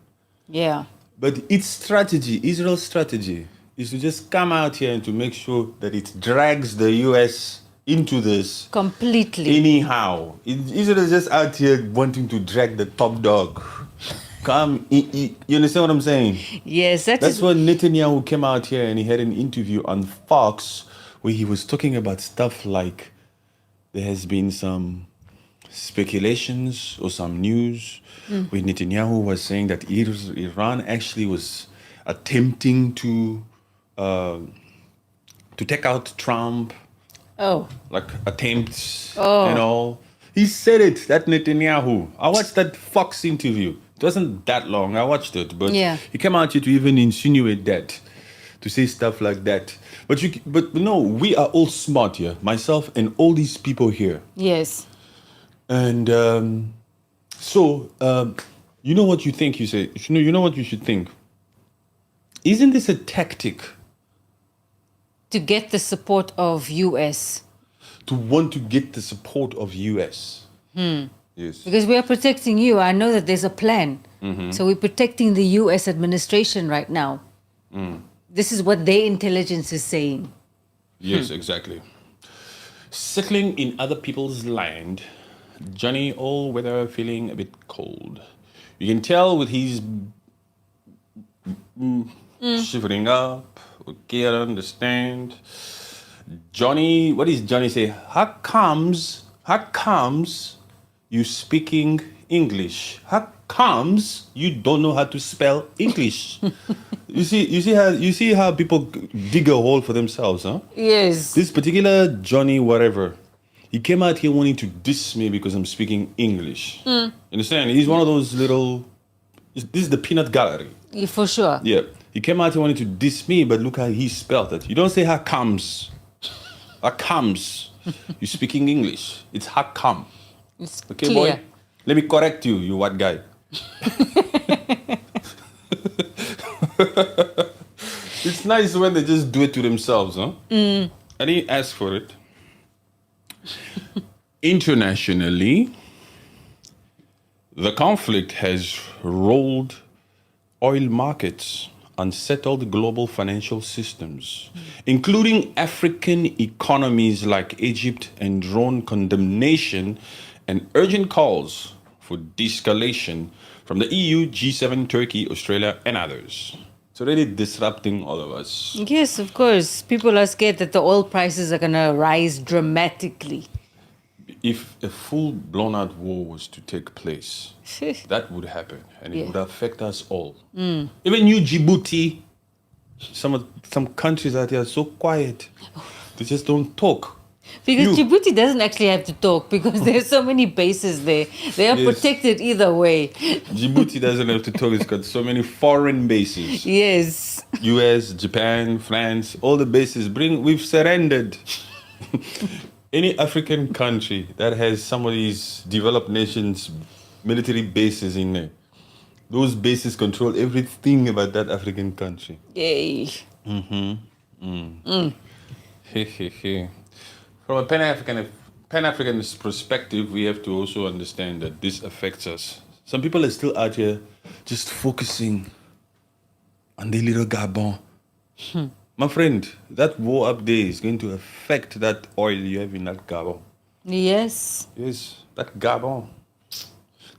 Yeah. But its strategy, Israel's strategy, is to just come out here and to make sure that it drags the U.S. into this Completely. anyhow. Israel is just out here wanting to drag the top dog. Come, you understand what I'm saying? Yes, That's when Netanyahu came out here and he had an interview on Fox where he was talking about stuff like there has been some speculations or some news where Netanyahu was saying that Iran actually was attempting to take out Trump, like attempts and all. He said it, that Netanyahu. I watched that Fox interview. It wasn't that long. I watched it, but he came out here to even insinuate that, to say stuff like that. But no, we are all smart here, myself and all these people here. Yes. And so you know what you think. You say, you know what you should think. Isn't this a tactic To get the support of US. to want to get the support of US? Yes. Because we are protecting you. I know that there's a plan. So we're protecting the U.S. administration right now. This is what their intelligence is saying. Yes, exactly. Settling in other people's land, Johnny all weather feeling a bit cold. You can tell with his shivering up. Okay, I understand. Johnny, what does Johnny say? How comes you speaking English? How comes you don't know how to spell English? you see how people dig a hole for themselves, huh? Yes. This particular Johnny whatever, he came out here wanting to diss me because I'm speaking English. You understand? He's one of those little. This is the peanut gallery. Yeah, for sure. Yeah. He came out here wanting to diss me, but look how he spelled it. You don't say how comes. How comes. You're speaking English. It's how come. It's Okay, clear. boy? Let me correct you, you white guy. It's nice when they just do it to themselves, huh? I didn't ask for it. Internationally, the conflict has rolled oil markets, unsettled global financial systems, including African economies like Egypt, and drawn condemnation and urgent calls for de-escalation from the EU, G7, Turkey, Australia, and others. It's already disrupting all of us. Yes, of course. People are scared that the oil prices are going to rise dramatically. If a full blown out war was to take place, that would happen and it Yeah. would affect us all. Even you, Djibouti, some countries out there are so quiet. They just don't talk. Because You- Djibouti doesn't actually have to talk because there's so many bases there. They are Yes. protected either way. Djibouti doesn't have to talk. It's got so many foreign bases. Yes. US, Japan, France, all the bases. We've surrendered. Any African country that has some of these developed nations' military bases in there, those bases control everything about that African country. Yay. From a Pan-Africanist perspective, we have to also understand that this affects us. Some people are still out here just focusing on their little Gabon. My friend, that war up there is going to affect that oil you have in that Gabon. Yes. Yes, that Gabon.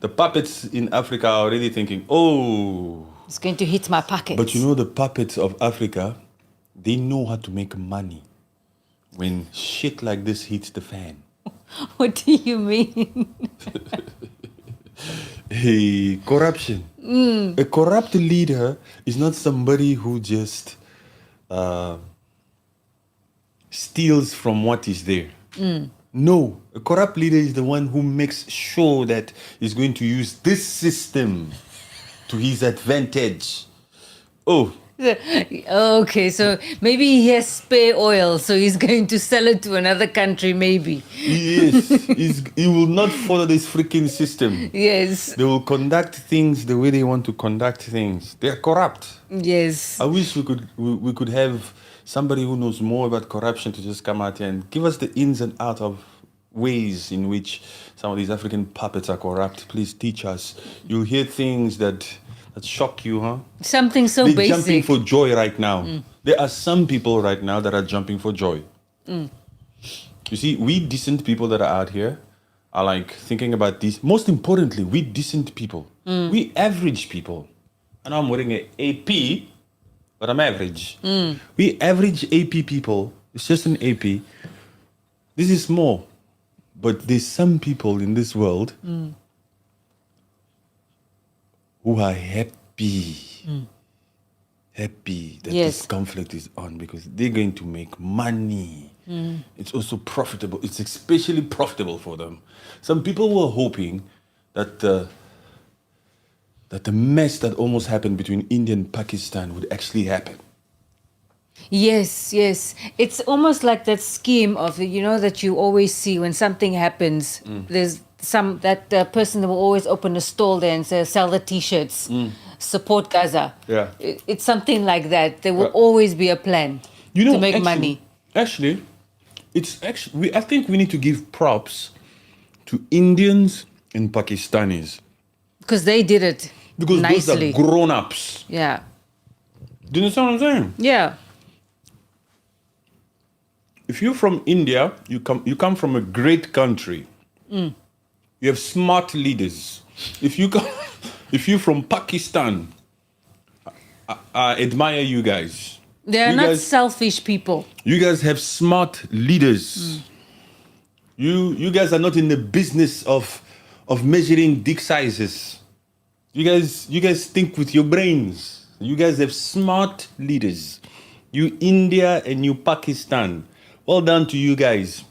The puppets in Africa are already thinking, oh. It's going to hit my pocket. But you know, the puppets of Africa, they know how to make money when shit like this hits the fan. What do you mean? Hey, corruption. A corrupt leader is not somebody who just steals from what is there. No, a corrupt leader is the one who makes sure that he's going to use this system to his advantage. Oh, Okay, so maybe he has spare oil, so he's going to sell it to another country, maybe. yes, he will not follow this freaking system. Yes. They will conduct things the way they want to conduct things. They are corrupt. Yes. I wish we could have somebody who knows more about corruption to just come out here and give us the ins and outs of ways in which some of these African puppets are corrupt. Please teach us. You'll hear things that shock you, huh? Something so They're basic. jumping for joy right now. There are some people right now that are jumping for joy. You see, we decent people that are out here are like thinking about this. Most importantly, we decent people. We average people. I know I'm wearing an AP, but I'm average. We average AP people. It's just an AP. This is small. But there's some people in this world who are happy that Yes. this conflict is on because they're going to make money. It's also profitable. It's especially profitable for them. Some people were hoping that the mess that almost happened between India and Pakistan would actually happen. Yes, yes. It's almost like that scheme of, that you always see when something happens. There's that person that will always open a stall there and say, sell the T-shirts, support Gaza. Yeah. It's something like that. There will Yeah. always be a plan to make money. Actually, I think we need to give props to Indians and Pakistanis. Because they did it. Because nicely. those are grown-ups. Yeah. Do you understand what I'm saying? Yeah. If you're from India, you come from a great country. You have smart leaders. If you're from Pakistan, I admire you guys. They're You not guys- selfish people. You guys have smart leaders. You guys are not in the business of measuring dick sizes. You guys think with your brains. You guys have smart leaders. You India and you Pakistan. Well done to you guys.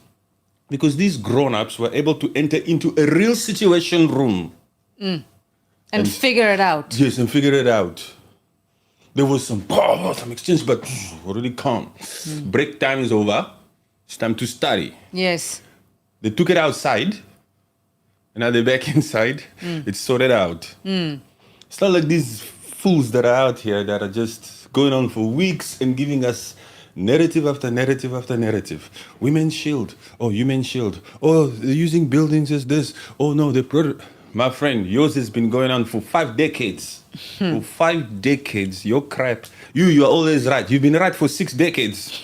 Because these grown-ups were able to enter into a real situation room. And figure it out. Yes, and figure it out. There was some exchange, but already calm. Break time is over. It's time to study. Yes. They took it outside, and now they're back inside. It's sorted out. It's not like these fools that are out here that are just going on for weeks and giving us narrative after narrative after narrative. Women's shield. Oh, human shield. Oh, they're using buildings as this. Oh, no, my friend, yours has been going on for 5 decades. For 5 decades, your crap. You are always right. You've been right for 6 decades.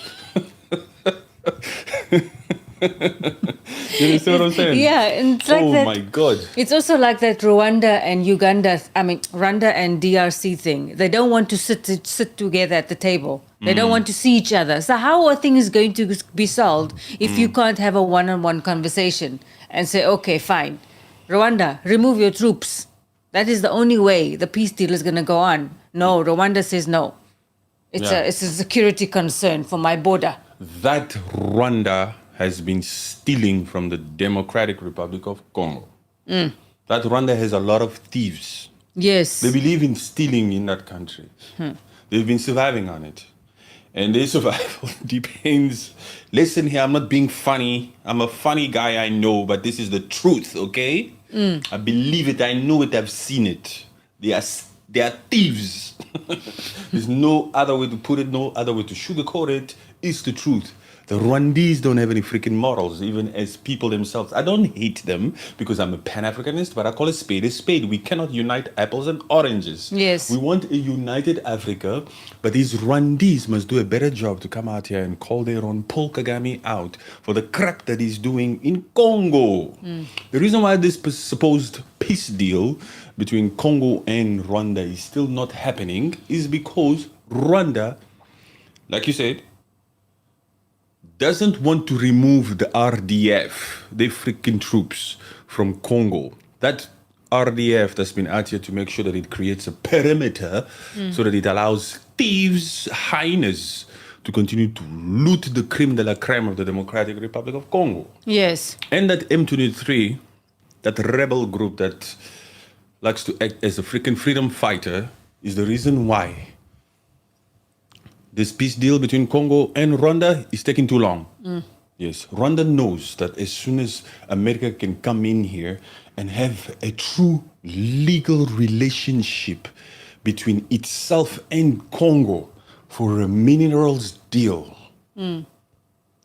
You understand what I'm saying? Yeah, and it's like oh that. my God. It's also like that Rwanda and DRC thing. They don't want to sit together at the table. They don't want to see each other. So how are things going to be solved if you can't have a one-on-one conversation and say, okay, fine, Rwanda, remove your troops. That is the only way the peace deal is going to go on. No, Rwanda says no. It's a security concern for my border. That Rwanda has been stealing from the Democratic Republic of Congo. That Rwanda has a lot of thieves. Yes. They believe in stealing in that country. They've been surviving on it. And their survival depends. Listen here, I'm not being funny. I'm a funny guy, I know, but this is the truth, okay? I believe it, I know it, I've seen it. They are thieves. There's no other way to put it, no other way to sugarcoat it. It's the truth. The Rwandese don't have any freaking morals, even as people themselves. I don't hate them because I'm a pan-Africanist, but I call a spade a spade. We cannot unite apples and oranges. Yes. We want a united Africa, but these Rwandese must do a better job to come out here and call their own Paul Kagame out for the crap that he's doing in Congo. The reason why this supposed peace deal between Congo and Rwanda is still not happening is because Rwanda, like you said, doesn't want to remove the RDF, the freaking troops, from Congo. That RDF that's been out here to make sure that it creates a perimeter so that it allows thieves, hyenas, to continue to loot the creme de la creme of the Democratic Republic of Congo. Yes. And that M23, that rebel group that likes to act as a freaking freedom fighter, is the reason why this peace deal between Congo and Rwanda is taking too long. Yes, Rwanda knows that as soon as America can come in here and have a true legal relationship between itself and Congo for a minerals deal, in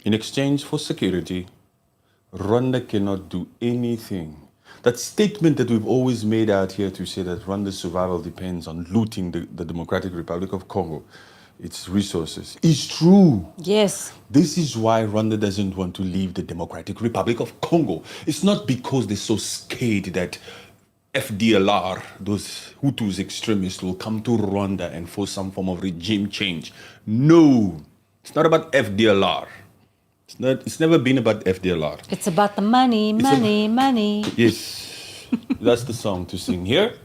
exchange for security, Rwanda cannot do anything. That statement that we've always made out here to say that Rwanda's survival depends on looting the Democratic Republic of Congo, its resources, is true. Yes. This is why Rwanda doesn't want to leave the Democratic Republic of Congo. It's not because they're so scared that FDLR, those Hutus extremists, will come to Rwanda and force some form of regime change. No, it's not about FDLR. It's never been about FDLR. It's about the money. Yes, that's the song to sing here.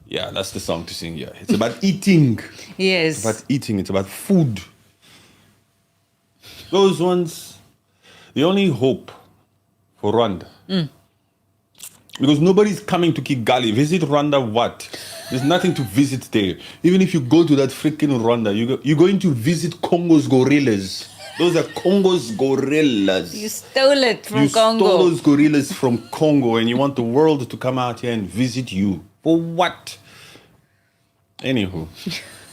Yeah, that's the song to sing here. It's about eating. Yes. It's about eating. It's about food. Those ones, the only hope for Rwanda. Because nobody's coming to Kigali. Visit Rwanda what? There's nothing to visit there. Even if you go to that freaking Rwanda, you're going to visit Congo's gorillas. Those are Congo's gorillas. You stole it from Congo. You stole those gorillas from Congo and you want the world to come out here and visit you. For what? Anywho,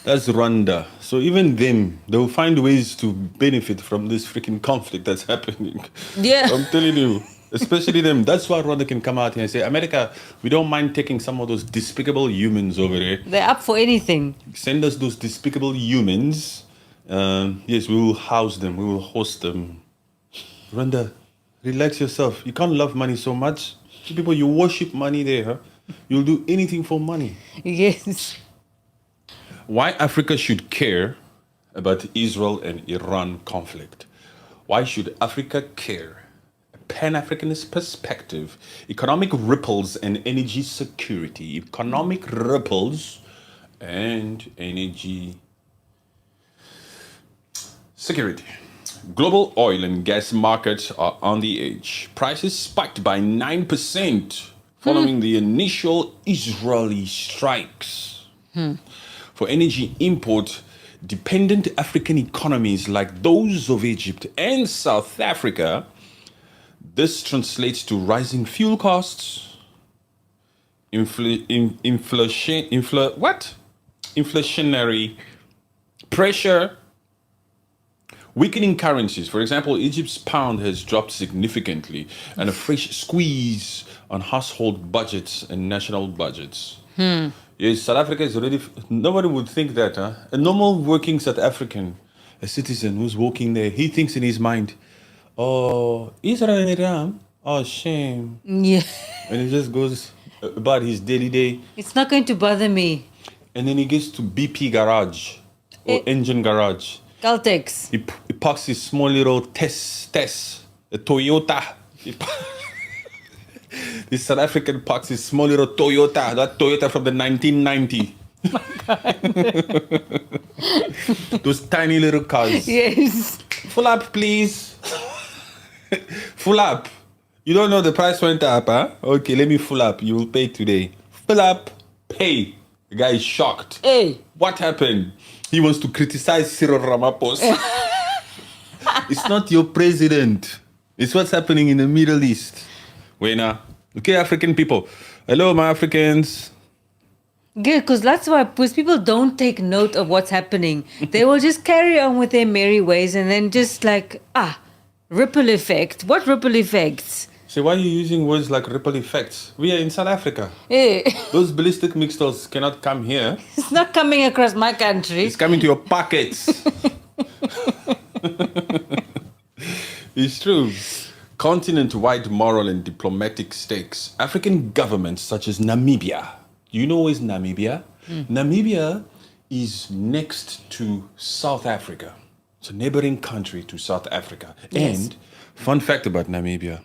that's Rwanda. So even them, they'll find ways to benefit from this freaking conflict that's happening. Yeah. I'm telling you. Especially them. That's why Rwanda can come out here and say, America, we don't mind taking some of those despicable humans over there. They're up for anything. Send us those despicable humans. Yes, we will house them. We will host them. Rwanda, relax yourself. You can't love money so much. You people, you worship money there. Huh? You'll do anything for money. Yes. Why Africa should care about Israel and Iran conflict? Why should Africa care? A pan-Africanist perspective, economic ripples and energy security. Economic ripples and energy security. Global oil and gas markets are on the edge. Prices spiked by 9% following the initial Israeli strikes. For energy import, dependent African economies like those of Egypt and South Africa, this translates to rising fuel costs, inflationary pressure, weakening currencies. For example, Egypt's pound has dropped significantly, and a fresh squeeze on household budgets and national budgets. Yes, South Africa is already. Nobody would think that. Huh? A normal working South African, a citizen who's walking there, he thinks in his mind, "Oh, Israel and Iran. Oh, shame." Yeah. And he just goes about his daily day. It's not going to bother me. And then he gets to BP garage or engine garage. Caltex. He parks his small little Tess, a Toyota. This South African parks his small little Toyota, that Toyota from the 1990. Those tiny little cars. Yes. Full up, please. Full up. You don't know the price went up, huh? Okay, let me full up. You will pay today. Full up, pay. The guy is shocked. Hey. What happened? He wants to criticize Cyril Ramaphosa. It's not your president. It's what's happening in the Middle East. Okay, African people. Hello, my Africans. Good, because that's why people don't take note of what's happening. They will just carry on with their merry ways and then just like, ripple effect. What ripple effects? So why are you using words like ripple effects? We are in South Africa. Hey. Those ballistic missiles cannot come here. It's not coming across my country. It's coming to your pockets. It's true. Continent-wide moral and diplomatic stakes. African governments such as Namibia. You know where's Namibia? Namibia is next to South Africa. It's a neighboring country to South Africa. Yes. And fun fact about Namibia.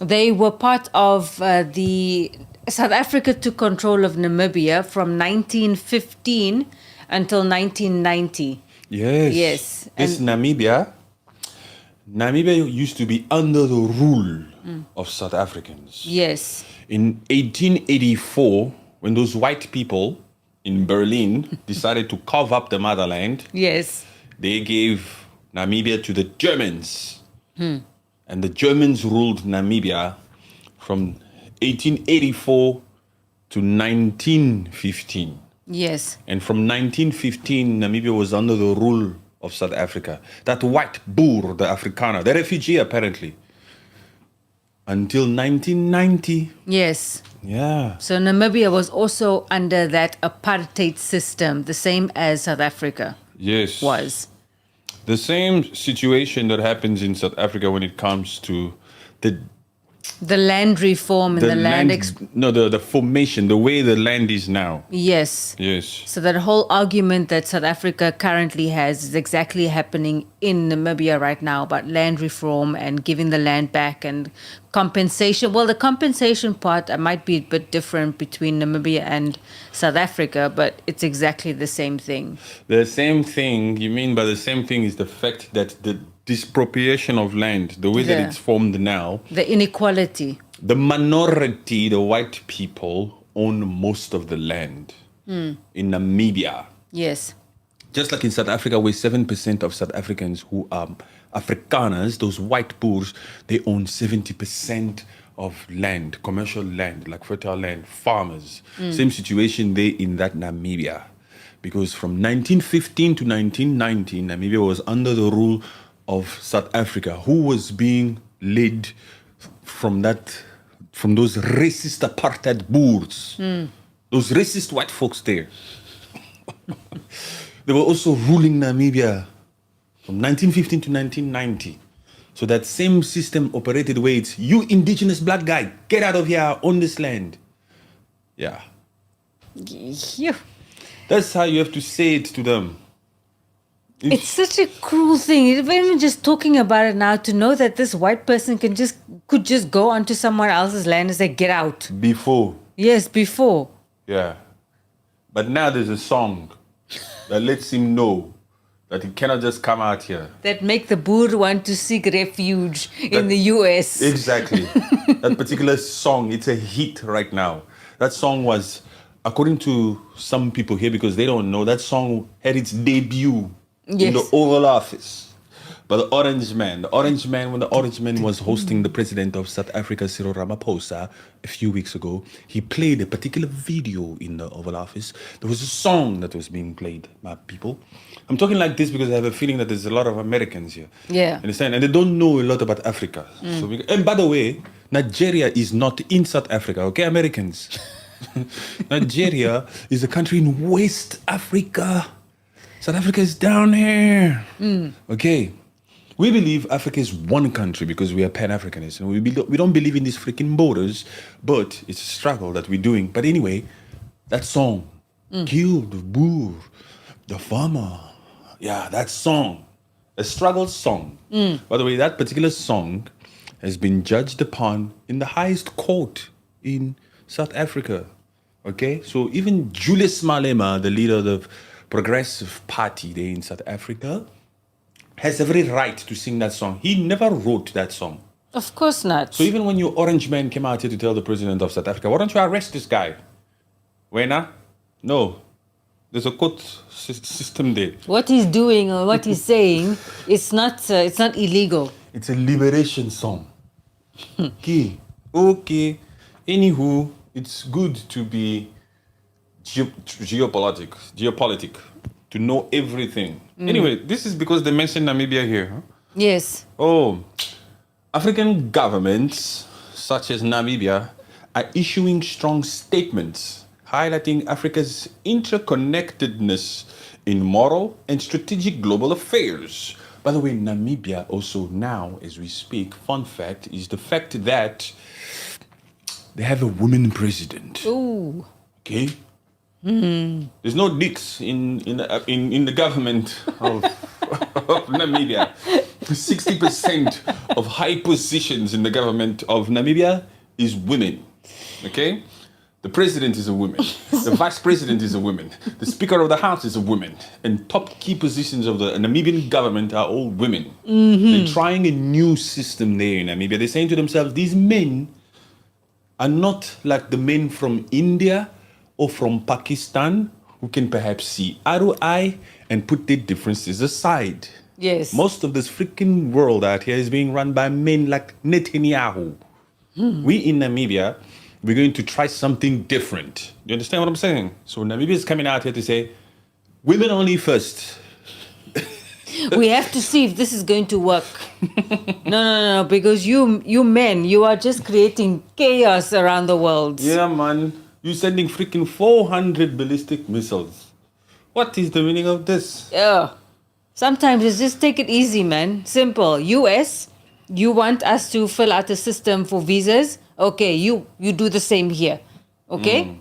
They were part of the... South Africa took control of Namibia from 1915 until 1990. Yes. Yes. This Namibia used to be under the rule of South Africans. Yes. In 1884, when those white people in Berlin decided to carve up the motherland, Yes. they gave Namibia to the Germans. And the Germans ruled Namibia from 1884 to 1915. Yes. And from 1915, Namibia was under the rule of South Africa. That white Boer, the Afrikaner, the refugee apparently. Until 1990. Yes. Yeah. So Namibia was also under that apartheid system, the same as South Africa Yes. was. The same situation that happens in South Africa when it comes to The land reform and the land... the formation, the way the land is now. Yes. Yes. So that whole argument that South Africa currently has is exactly happening in Namibia right now about land reform and giving the land back and compensation. Well, the compensation part might be a bit different between Namibia and South Africa, but it's exactly the same thing. The same thing, you mean by the same thing is the fact that the disappropriation of land, the way that it's formed now. The inequality. The minority, the white people, own most of the land in Namibia. Yes. Just like in South Africa, where 7% of South Africans who are Afrikaners, those white Boers, they own 70% of land, commercial land, like fertile land, farmers. Same situation there in that Namibia. Because from 1915 to 1990, Namibia was under the rule of South Africa, who was being led from those racist apartheid boers, those racist white folks there. They were also ruling Namibia from 1915 to 1990. So that same system operated where it's, you indigenous black guy, get out of here, own this land. Yeah. Yeah. That's how you have to say it to them. It's such a cruel thing. Even just talking about it now, to know that this white person could just go onto someone else's land and say, get out. Before. Yes, before. Yeah. But now there's a song that lets him know that he cannot just come out here. That make the Boer want to seek refuge in the US. Exactly. That particular song, it's a hit right now. That song was, according to some people here, because they don't know, that song had its debut in the Oval Office. But the Orange Man, when the Orange Man was hosting the president of South Africa, Cyril Ramaphosa, a few weeks ago, he played a particular video in the Oval Office. There was a song that was being played by people. I'm talking like this because I have a feeling that there's a lot of Americans here. Yeah. Understand? And they don't know a lot about Africa. So and by the way, Nigeria is not in South Africa, okay, Americans? Nigeria is a country in West Africa. South Africa is down here. Okay. We believe Africa is one country because we are pan-Africanists. And we don't believe in these freaking borders, but it's a struggle that we're doing. But anyway, that song, Kill the Boer, the Farmer. Yeah, that song, a struggle song. By the way, that particular song has been judged upon in the highest court in South Africa. Okay, so even Julius Malema, the leader of the Progressive Party there in South Africa, has every right to sing that song. He never wrote that song. Of course not. So even when your Orange Man came out here to tell the president of South Africa, why don't you arrest this guy? Wena? No. There's a court system there. What he's doing or what he's saying, it's not illegal. It's a liberation song. Okay. Anywho, it's good to be geopolitic, to know everything. Anyway, this is because they mentioned Namibia here. Huh? Yes. Oh, African governments, such as Namibia, are issuing strong statements highlighting Africa's interconnectedness in moral and strategic global affairs. By the way, Namibia also now, as we speak, fun fact, is the fact that they have a woman president. Ooh. Okay? There's no dicks in the government of Namibia. 60% of high positions in the government of Namibia is women. Okay? The president is a woman. The vice president is a woman. The speaker of the house is a woman. And top key positions of the Namibian government are all women. They're trying a new system there in Namibia. They're saying to themselves, these men are not like the men from India or from Pakistan, who can perhaps see eye to eye and put their differences aside. Yes. Most of this freaking world out here is being run by men like Netanyahu. We in Namibia, we're going to try something different. You understand what I'm saying? So Namibia is coming out here to say, women only first. We have to see if this is going to work. No, because you men, you are just creating chaos around the world. Yeah, man. You're sending freaking 400 ballistic missiles. What is the meaning of this? Yeah. Sometimes it's just take it easy, man. Simple. US, you want us to fill out a system for visas? Okay, you do the same here. Okay?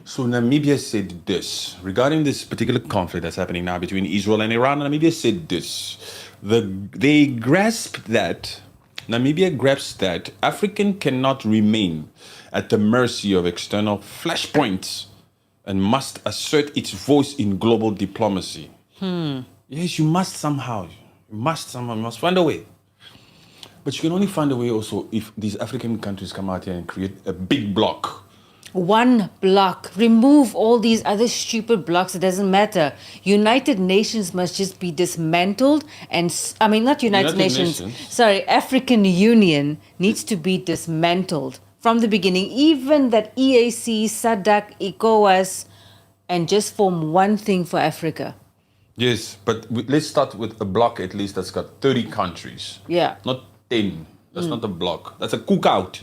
So Namibia said this. Regarding this particular conflict that's happening now between Israel and Iran, Namibia said this. Namibia grasps that African cannot remain at the mercy of external flashpoints and must assert its voice in global diplomacy. Yes, you must somehow. You must find a way. But you can only find a way also if these African countries come out here and create a big bloc. One block. Remove all these other stupid blocks. It doesn't matter. United Nations must just be dismantled. Not United Nations. Sorry, African Union needs to be dismantled from the beginning. Even that EAC, SADC, ECOWAS, and just form one thing for Africa. Yes, but let's start with a bloc at least that's got 30 countries. Yeah. Not 10. That's not a block. That's a cookout.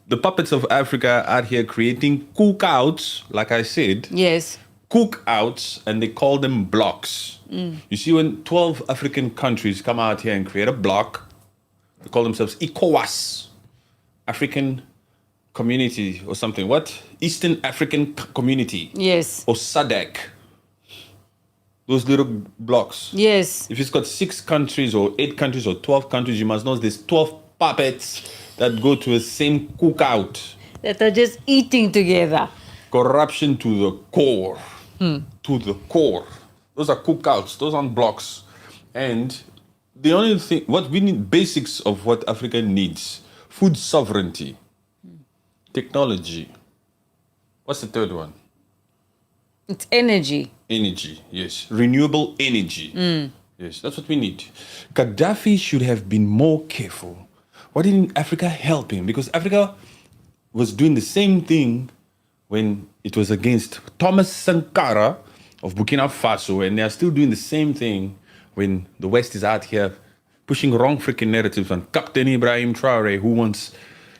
The puppets of Africa are here creating cookouts, like I said. Yes. Cookouts, and they call them blocks. You see, when 12 African countries come out here and create a block, they call themselves ECOWAS, African Community or something. What? Eastern African Community. Yes. Or SADC. Those little blocks. Yes. If it's got 6 countries or 8 countries or 12 countries, you must know there's 12 puppets that go to the same cookout. That are just eating together. Corruption to the core. To the core. Those are cookouts. Those aren't blocks. And the only thing, what we need, basics of what Africa needs: food sovereignty, technology. What's the third one? It's energy. Energy, yes. Renewable energy. Yes, that's what we need. Gaddafi should have been more careful. Why didn't Africa help him? Because Africa was doing the same thing when it was against Thomas Sankara of Burkina Faso, and they are still doing the same thing when the West is out here pushing wrong freaking narratives on Captain Ibrahim Traore, who wants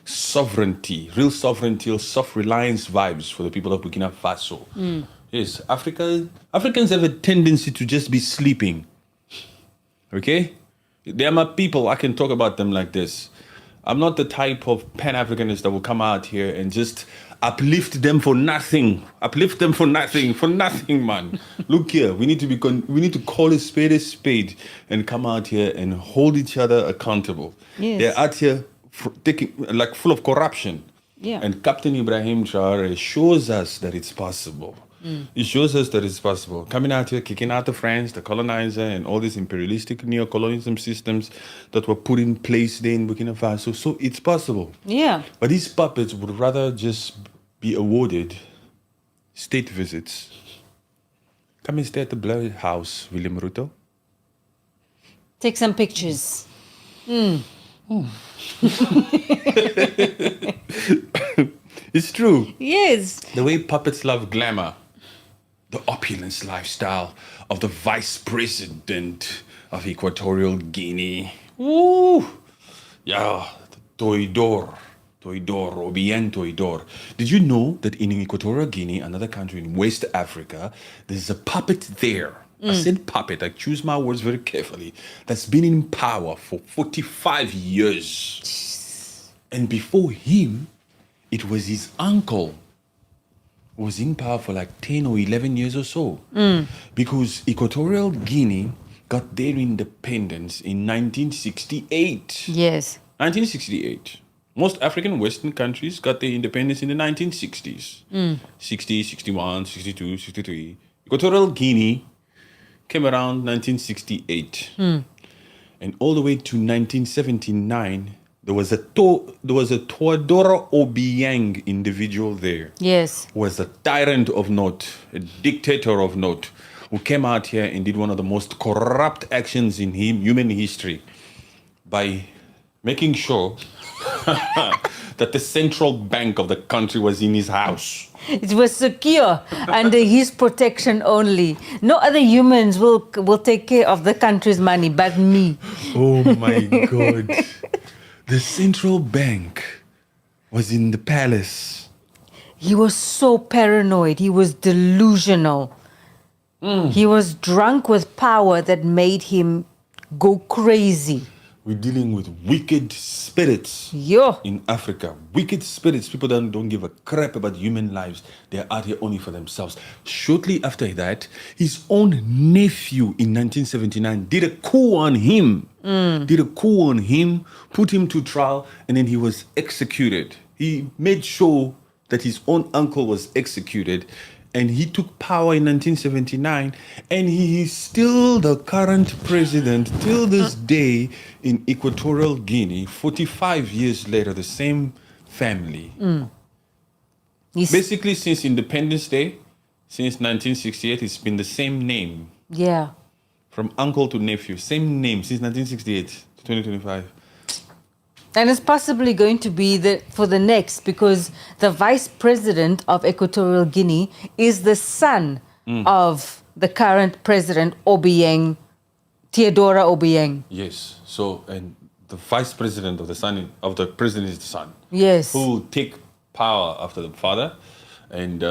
sovereignty, real sovereignty or self-reliance vibes for the people of Burkina Faso. Yes, Africans have a tendency to just be sleeping. Okay? They are my people. I can talk about them like this. I'm not the type of pan-Africanist that will come out here and just uplift them for nothing. Uplift them for nothing, man. Look here, we need to call a spade and come out here and hold each other accountable. Yes. They're out here full of corruption. Yeah. And Captain Ibrahim Traore shows us that it's possible. It shows us that it's possible. Coming out here, kicking out the French, the colonizer, and all these imperialistic neo-colonialism systems that were put in place there in Burkina Faso. So it's possible. Yeah. But these puppets would rather just be awarded state visits. Come and stay at the Blur House, William Ruto. Take some pictures. It's true. Yes. The way puppets love glamour, the opulence lifestyle of the vice president of Equatorial Guinea. Woo! Yeah, Toidor, or bien Toidor. Did you know that in Equatorial Guinea, another country in West Africa, there's a puppet there? I said puppet, I choose my words very carefully, that's been in power for 45 years. And before him, it was his uncle who was in power for like 10 or 11 years or so. Because Equatorial Guinea got their independence in 1968. Yes. 1968. Most African Western countries got their independence in the 1960s. 60, 61, 62, 63. Equatorial Guinea came around 1968. And all the way to 1979, there was a Teodoro Obiang individual there. Yes. Who was a tyrant of note, a dictator of note, who came out here and did one of the most corrupt actions in human history by making sure that the central bank of the country was in his house. It was secure under his protection only. No other humans will take care of the country's money but me. Oh my God. The central bank was in the palace. He was so paranoid. He was delusional. He was drunk with power that made him go crazy. We're dealing with wicked spirits Yo. in Africa. Wicked spirits. People that don't give a crap about human lives. They're out here only for themselves. Shortly after that, his own nephew in 1979 did a coup on him. Put him to trial, and then he was executed. He made sure that his own uncle was executed. And he took power in 1979, and he is still the current president till this day in Equatorial Guinea. 45 years later, the same family. Basically, since Independence Day, since 1968, it's been the same name. Yeah. From uncle to nephew, same name since 1968 to 2025. And it's possibly going to be for the next, because the vice president of Equatorial Guinea is the son of the current president, Teodoro Obiang. Yes. So, and the vice president of the president is the son. Yes. Who will take power after the father, and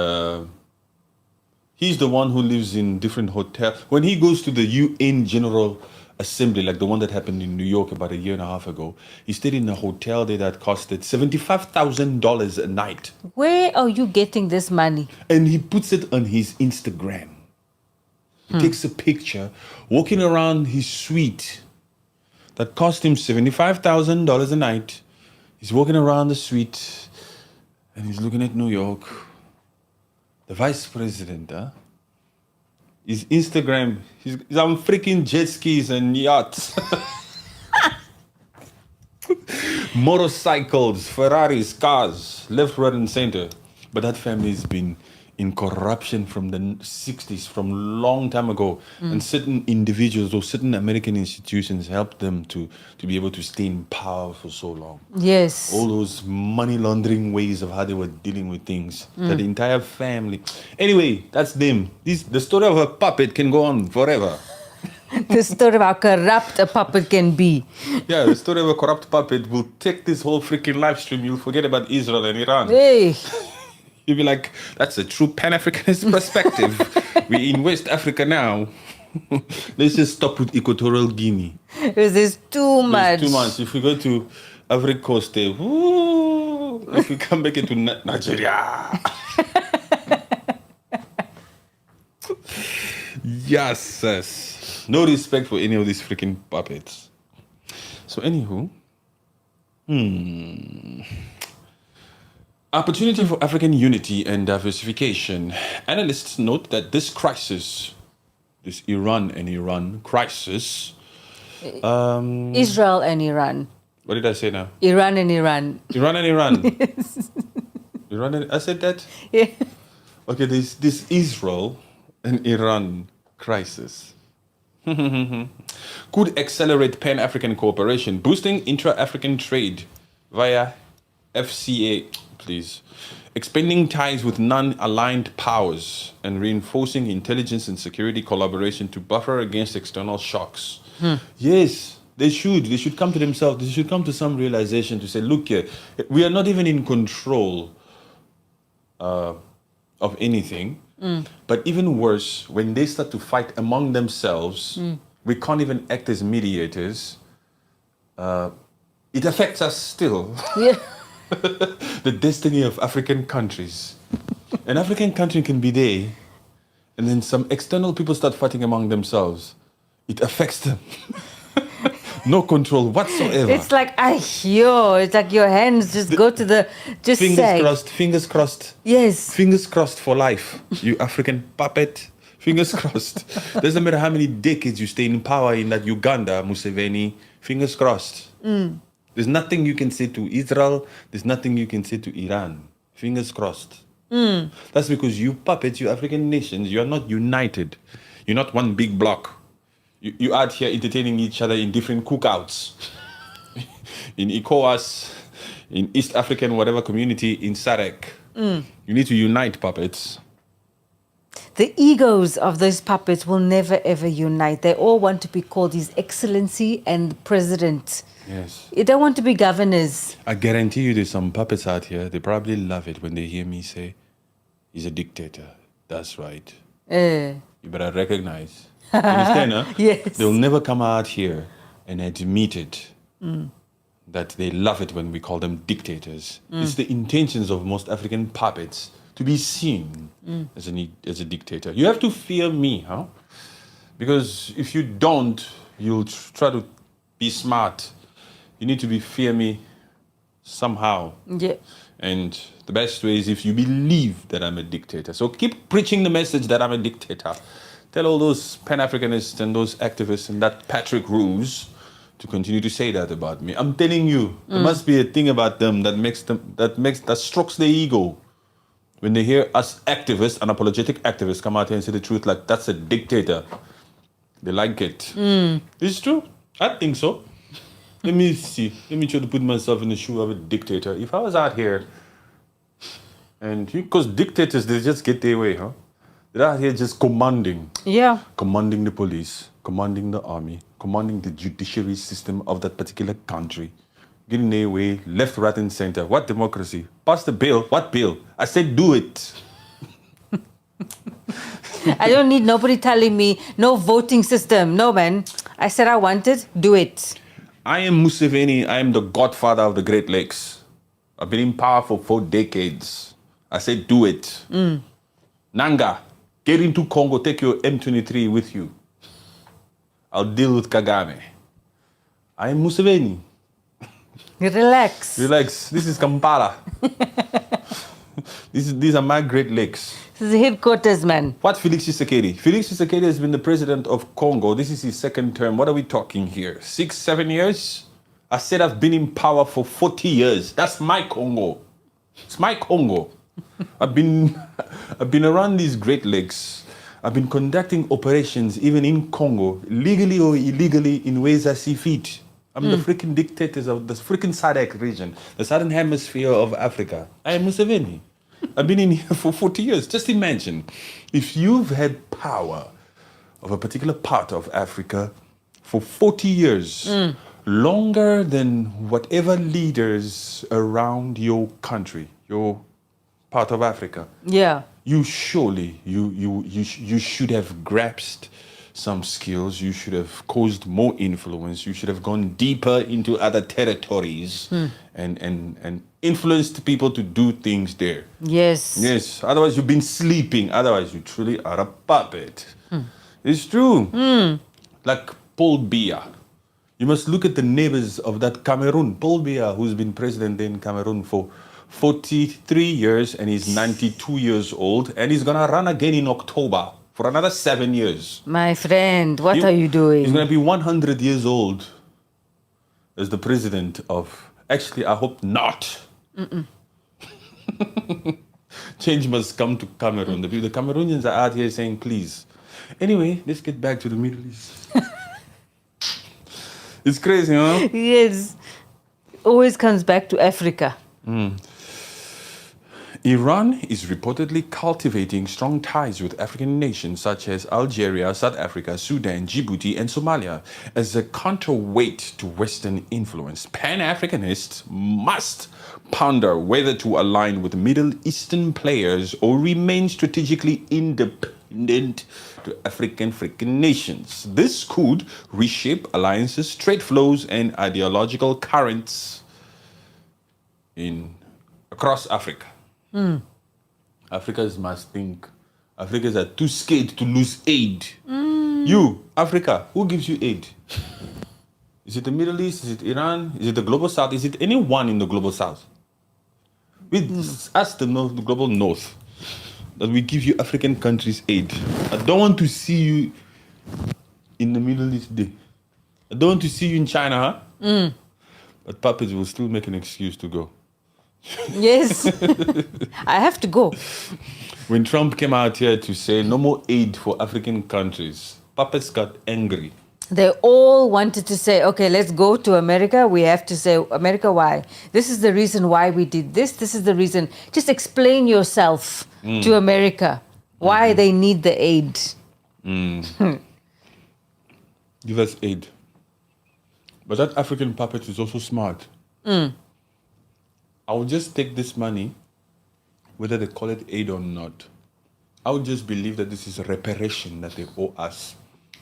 he's the one who lives in different hotels. When he goes to the UN General Assembly, like the one that happened in New York about a year and a half ago, he stayed in a hotel there that costed $75,000 a night. Where are you getting this money? And he puts it on his Instagram. He takes a picture walking around his suite that cost him $75,000 a night. He's walking around the suite and he's looking at New York. The vice president, his Instagram, he's on freaking jet skis and yachts. Motorcycles, Ferraris, cars, left, right, and center. But that family's been in corruption from the 60s, from a long time ago. And certain individuals or certain American institutions helped them to be able to stay in power for so long. Yes. All those money laundering ways of how they were dealing with things. That entire family. Anyway, that's them. The story of a puppet can go on forever. The story of how corrupt a puppet can be. Yeah, the story of a corrupt puppet will take this whole freaking live stream. You'll forget about Israel and Iran. Hey. You'll be like, that's a true pan-Africanist perspective. We're in West Africa now. Let's just stop with Equatorial Guinea. Because there's too much. There's too much. If we go to Ivory Coast, if we come back into Nigeria. Yes. No respect for any of these freaking puppets. So anywho. Opportunity for African unity and diversification. Analysts note that this crisis, this Iran and Iran crisis. Israel and Iran. What did I say now? Iran and Iran. Iran and Iran. Yes. Iran and I said that? Yeah. Okay, this Israel and Iran crisis could accelerate pan-African cooperation, boosting intra-African trade via FCA, please, expanding ties with non-aligned powers and reinforcing intelligence and security collaboration to buffer against external shocks. Yes, they should come to themselves. They should come to some realization to say, look here, we are not even in control of anything. But even worse, when they start to fight among themselves, we can't even act as mediators. It affects us still. Yeah. The destiny of African countries. An African country can be there, and then some external people start fighting among themselves. It affects them. No control whatsoever. It's like, it's like your hands just go to the, just Fingers crossed. Yes. Fingers crossed for life, you African puppet. Fingers crossed. Doesn't matter how many decades you stay in power in that Uganda, Museveni. Fingers crossed. There's nothing you can say to Israel. There's nothing you can say to Iran. Fingers crossed. That's because you puppets, you African nations, you are not united. You're not one big block. You out here entertaining each other in different cookouts. In ECOWAS, in East African whatever community, in SADC. You need to unite, puppets. The egos of those puppets will never ever unite. They all want to be called His Excellency and President. Yes. You don't want to be governors. I guarantee you there's some puppets out here, they probably love it when they hear me say, he's a dictator. That's right. You better recognize. Understand, huh? Yes. They'll never come out here and admit it. That they love it when we call them dictators. It's the intentions of most African puppets to be seen as a dictator. You have to fear me, huh? Because if you don't, you'll try to be smart. You need to fear me somehow. Yeah. And the best way is if you believe that I'm a dictator. So keep preaching the message that I'm a dictator. Tell all those Pan-Africanists and those activists and that Patrick Ruse to continue to say that about me. I'm telling you, there must be a thing about them that strokes their ego. When they hear us activists, unapologetic activists, come out here and say the truth, like that's a dictator. They like it. It's true. I think so. Let me see. Let me try to put myself in the shoe of a dictator. If I was out here, and because dictators, they just get their way, huh? They're out here just commanding. Yeah. Commanding the police, commanding the army, commanding the judiciary system of that particular country. Getting their way, left, right, and center. What democracy? Pass the bill. What bill? I said do it. I don't need nobody telling me no voting system. No, man. I said I want it. Do it. I am Museveni. I am the godfather of the Great Lakes. I've been in power for 4 decades. I said do it. Nanga, get into Congo. Take your M23 with you. I'll deal with Kagame. I am Museveni. Relax. Relax. This is Kampala. These are my Great Lakes. This is the headquarters, man. What Felix Tshisekedi? Felix Tshisekedi has been the president of Congo. This is his second term. What are we talking here? 6, 7 years? I said I've been in power for 40 years. That's my Congo. It's my Congo. I've been around these Great Lakes. I've been conducting operations even in Congo, legally or illegally, in ways I see fit. I'm the freaking dictators of the freaking SADC region, the southern hemisphere of Africa. I am Museveni. I've been in here for 40 years. Just imagine if you've had power of a particular part of Africa for 40 years, longer than whatever leaders around your country, your part of Africa. Yeah. You surely, you should have grasped some skills. You should have caused more influence. You should have gone deeper into other territories and influenced people to do things there. Yes. Yes. Otherwise, you've been sleeping. Otherwise, you truly are a puppet. It's true. Like Paul Biya. You must look at the neighbors of that Cameroon. Paul Biya, who's been president in Cameroon for 43 years, and he's 92 years old, and he's gonna run again in October for another 7 years. My friend, what are you doing? He's gonna be 100 years old as the president of. Actually, I hope not. Change must come to Cameroon. The Cameroonians are out here saying, please. Anyway, let's get back to the Middle East. It's crazy, huh? Yes. Always comes back to Africa. Iran is reportedly cultivating strong ties with African nations such as Algeria, South Africa, Sudan, Djibouti, and Somalia as a counterweight to Western influence. Pan-Africanists must ponder whether to align with Middle Eastern players or remain strategically independent to African nations. This could reshape alliances, trade flows, and ideological currents across Africa. Africans must think. Africans are too scared to lose aid. You, Africa, who gives you aid? Is it the Middle East? Is it Iran? Is it the Global South? Is it anyone in the Global South? We ask the Global North that we give you African countries aid. I don't want to see you in the Middle East day. I don't want to see you in China, huh? But puppets will still make an excuse to go. Yes. I have to go. When Trump came out here to say no more aid for African countries, puppets got angry. They all wanted to say, okay, let's go to America. We have to say, America, why? This is the reason why we did this. This is the reason. Just explain yourself to America why they need the aid. Give us aid. But that African puppet is also smart. I will just take this money, whether they call it aid or not. I would just believe that this is a reparation that they owe us.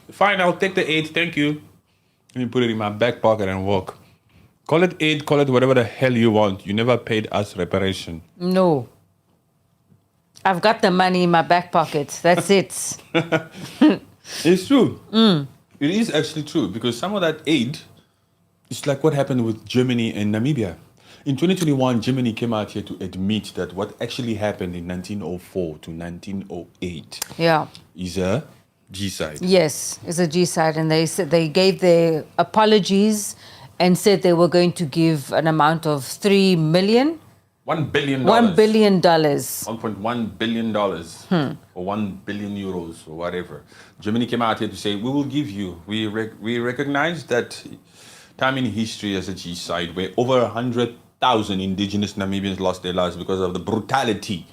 Fine, I'll take the aid, thank you. Let me put it in my back pocket and walk. Call it aid, call it whatever the hell you want. You never paid us reparation. No. I've got the money in my back pocket. That's it. It's true. It is actually true, because some of that aid is like what happened with Germany and Namibia. In 2021, Germany came out here to admit that what actually happened in 1904 to 1908 is a genocide. Yes, it's a genocide, and they said they gave their apologies and said they were going to give an amount of $3 million. $1 billion. $1 billion. $1.1 billion or 1 billion euros or whatever. Germany came out here to say, we will give you. We recognize that time in history as a genocide where over 100,000 indigenous Namibians lost their lives because of the brutality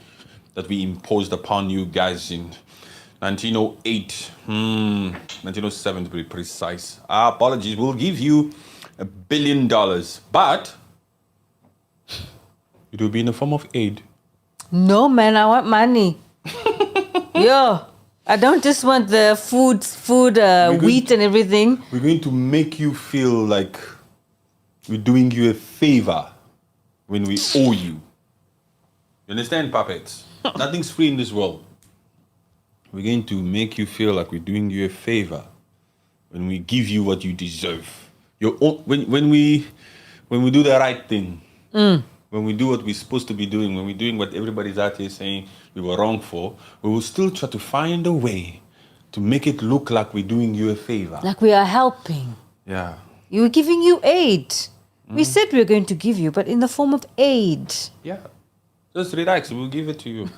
that we imposed upon you guys in 1908, 1907 to be precise. Apologies, we'll give you $1 billion, but it will be in the form of aid. No, man, I want money. Yo, I don't just want the food, wheat and everything. We're going to make you feel like we're doing you a favor when we owe you. You understand, puppets? Nothing's free in this world. We're going to make you feel like we're doing you a favor when we give you what you deserve. When we do the right thing, when we do what we're supposed to be doing, when we're doing what everybody's out here saying we were wrong for, we will still try to find a way to make it look like we're doing you a favor. Like we are helping. Yeah. We're giving you aid. We said we were going to give you, but in the form of aid. Yeah. Just relax, we'll give it to you.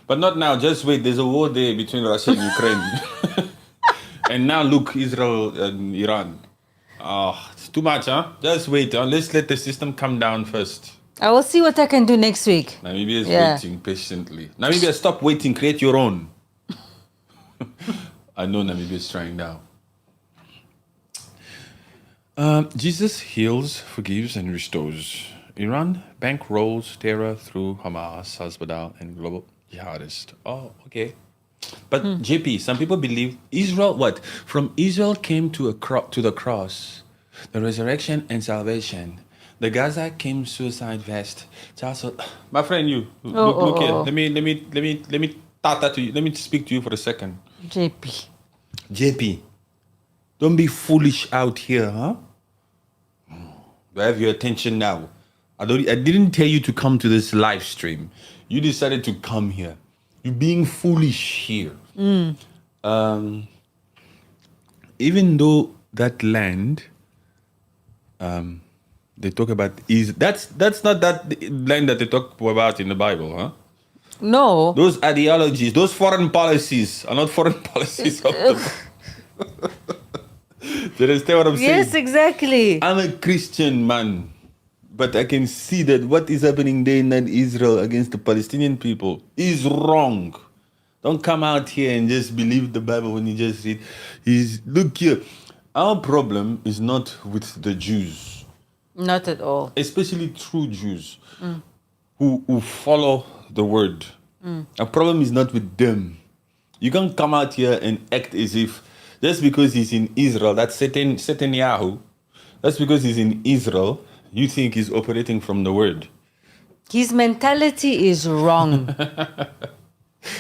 But not now, just wait. There's a war there between Russia and Ukraine. And now look, Israel and Iran. It's too much, huh? Just wait. Let's let the system come down first. I will see what I can do next week. Namibia is waiting patiently. Namibia, stop waiting. Create your own. I know Namibia is trying now. Jesus heals, forgives, and restores. Iran bankrolls terror through Hamas, Hezbollah, and global jihadists. Oh, okay. But JP, some people believe Israel, what? From Israel came to the cross, the resurrection and salvation. The Gaza came suicide vest. My friend, you look here. Let me tata to you. Let me speak to you for a second. JP, don't be foolish out here, huh? Do I have your attention now? I didn't tell you to come to this live stream. You decided to come here. You're being foolish here. Even though that land, they talk about that's not that land that they talk about in the Bible, huh? No. Those ideologies, those foreign policies are not foreign policies of the. Do you understand what I'm saying? Yes, exactly. I'm a Christian man, but I can see that what is happening there in Israel against the Palestinian people is wrong. Don't come out here and just believe the Bible when you just read. Look here, our problem is not with the Jews. Not at all. Especially true Jews who follow the word. Our problem is not with them. You can't come out here and act as if just because he's in Israel, that's Netanyahu, that's because he's in Israel, you think he's operating from the word. His mentality is wrong.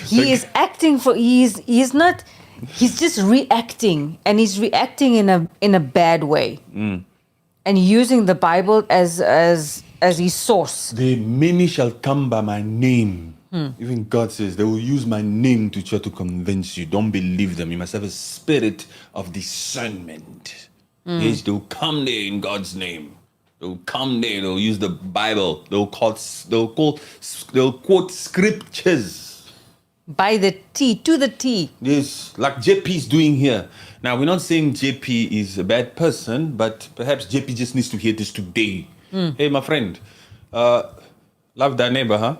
He is acting for, he's just reacting, and he's reacting in a bad way. And using the Bible as his source. The many shall come by my name. Even God says they will use my name to try to convince you. Don't believe them. You must have a spirit of discernment. Yes, they'll come there in God's name. They'll come there. They'll use the Bible. They'll quote scriptures. By the T, to the T. Yes, like JP is doing here. Now, we're not saying JP is a bad person, but perhaps JP just needs to hear this today. Hey, my friend, love thy neighbor, huh?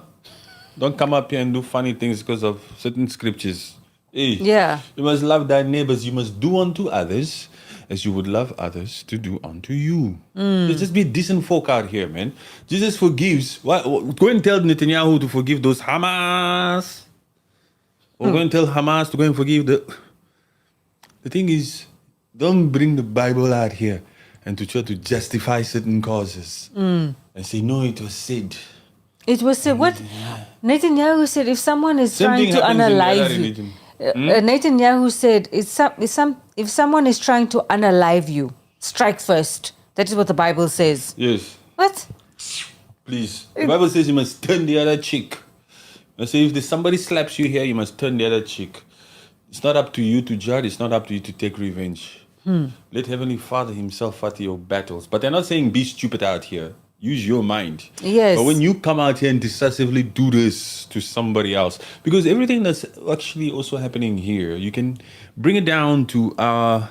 Don't come up here and do funny things because of certain scriptures. Hey, yeah. You must love thy neighbors. You must do unto others as you would love others to do unto you. Let's just be decent folk out here, man. Jesus forgives. Go and tell Netanyahu to forgive those Hamas. Or go and tell Hamas to go and forgive the thing is, don't bring the Bible out here and to try to justify certain causes. And say, no, it was said. It was said, what? Netanyahu said, if someone is trying to unalive you. Netanyahu said, if someone is trying to unalive you, strike first. That is what the Bible says. Yes. What? Please. The Bible says you must turn the other cheek. I say, if somebody slaps you here, you must turn the other cheek. It's not up to you to judge. It's not up to you to take revenge. Let Heavenly Father himself fight your battles. But they're not saying be stupid out here. Use your mind. Yes. But when you come out here and decisively do this to somebody else, because everything that's actually also happening here, you can bring it down to our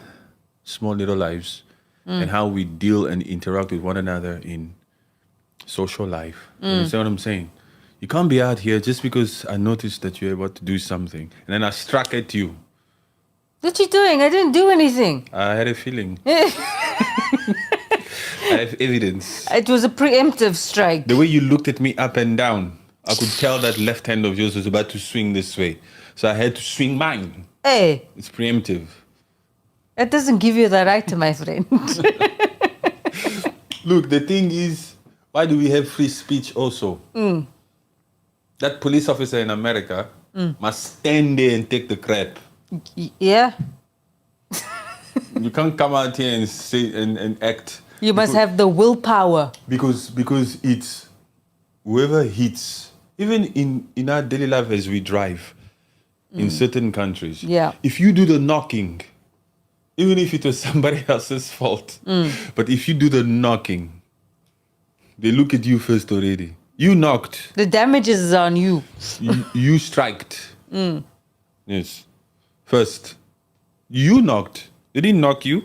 small little lives and how we deal and interact with one another in social life. You understand what I'm saying? You can't be out here just because I noticed that you're about to do something. And then I struck at you. What you doing? I didn't do anything. I had a feeling. I have evidence. It was a preemptive strike. The way you looked at me up and down, I could tell that left hand of yours was about to swing this way. So I had to swing mine. Hey, It's preemptive. that doesn't give you the right, my friend. Look, the thing is, why do we have free speech also? That police officer in America must stand there and take the crap. Yeah. You can't come out here and say and act. You must have the willpower. Because it's whoever hits, even in our daily life as we drive in certain countries. Yeah. If you do the knocking, even if it was somebody else's fault, but if you do the knocking, they look at you first already. You knocked. The damages is on you. You striked. Yes. First. You knocked. They didn't knock you.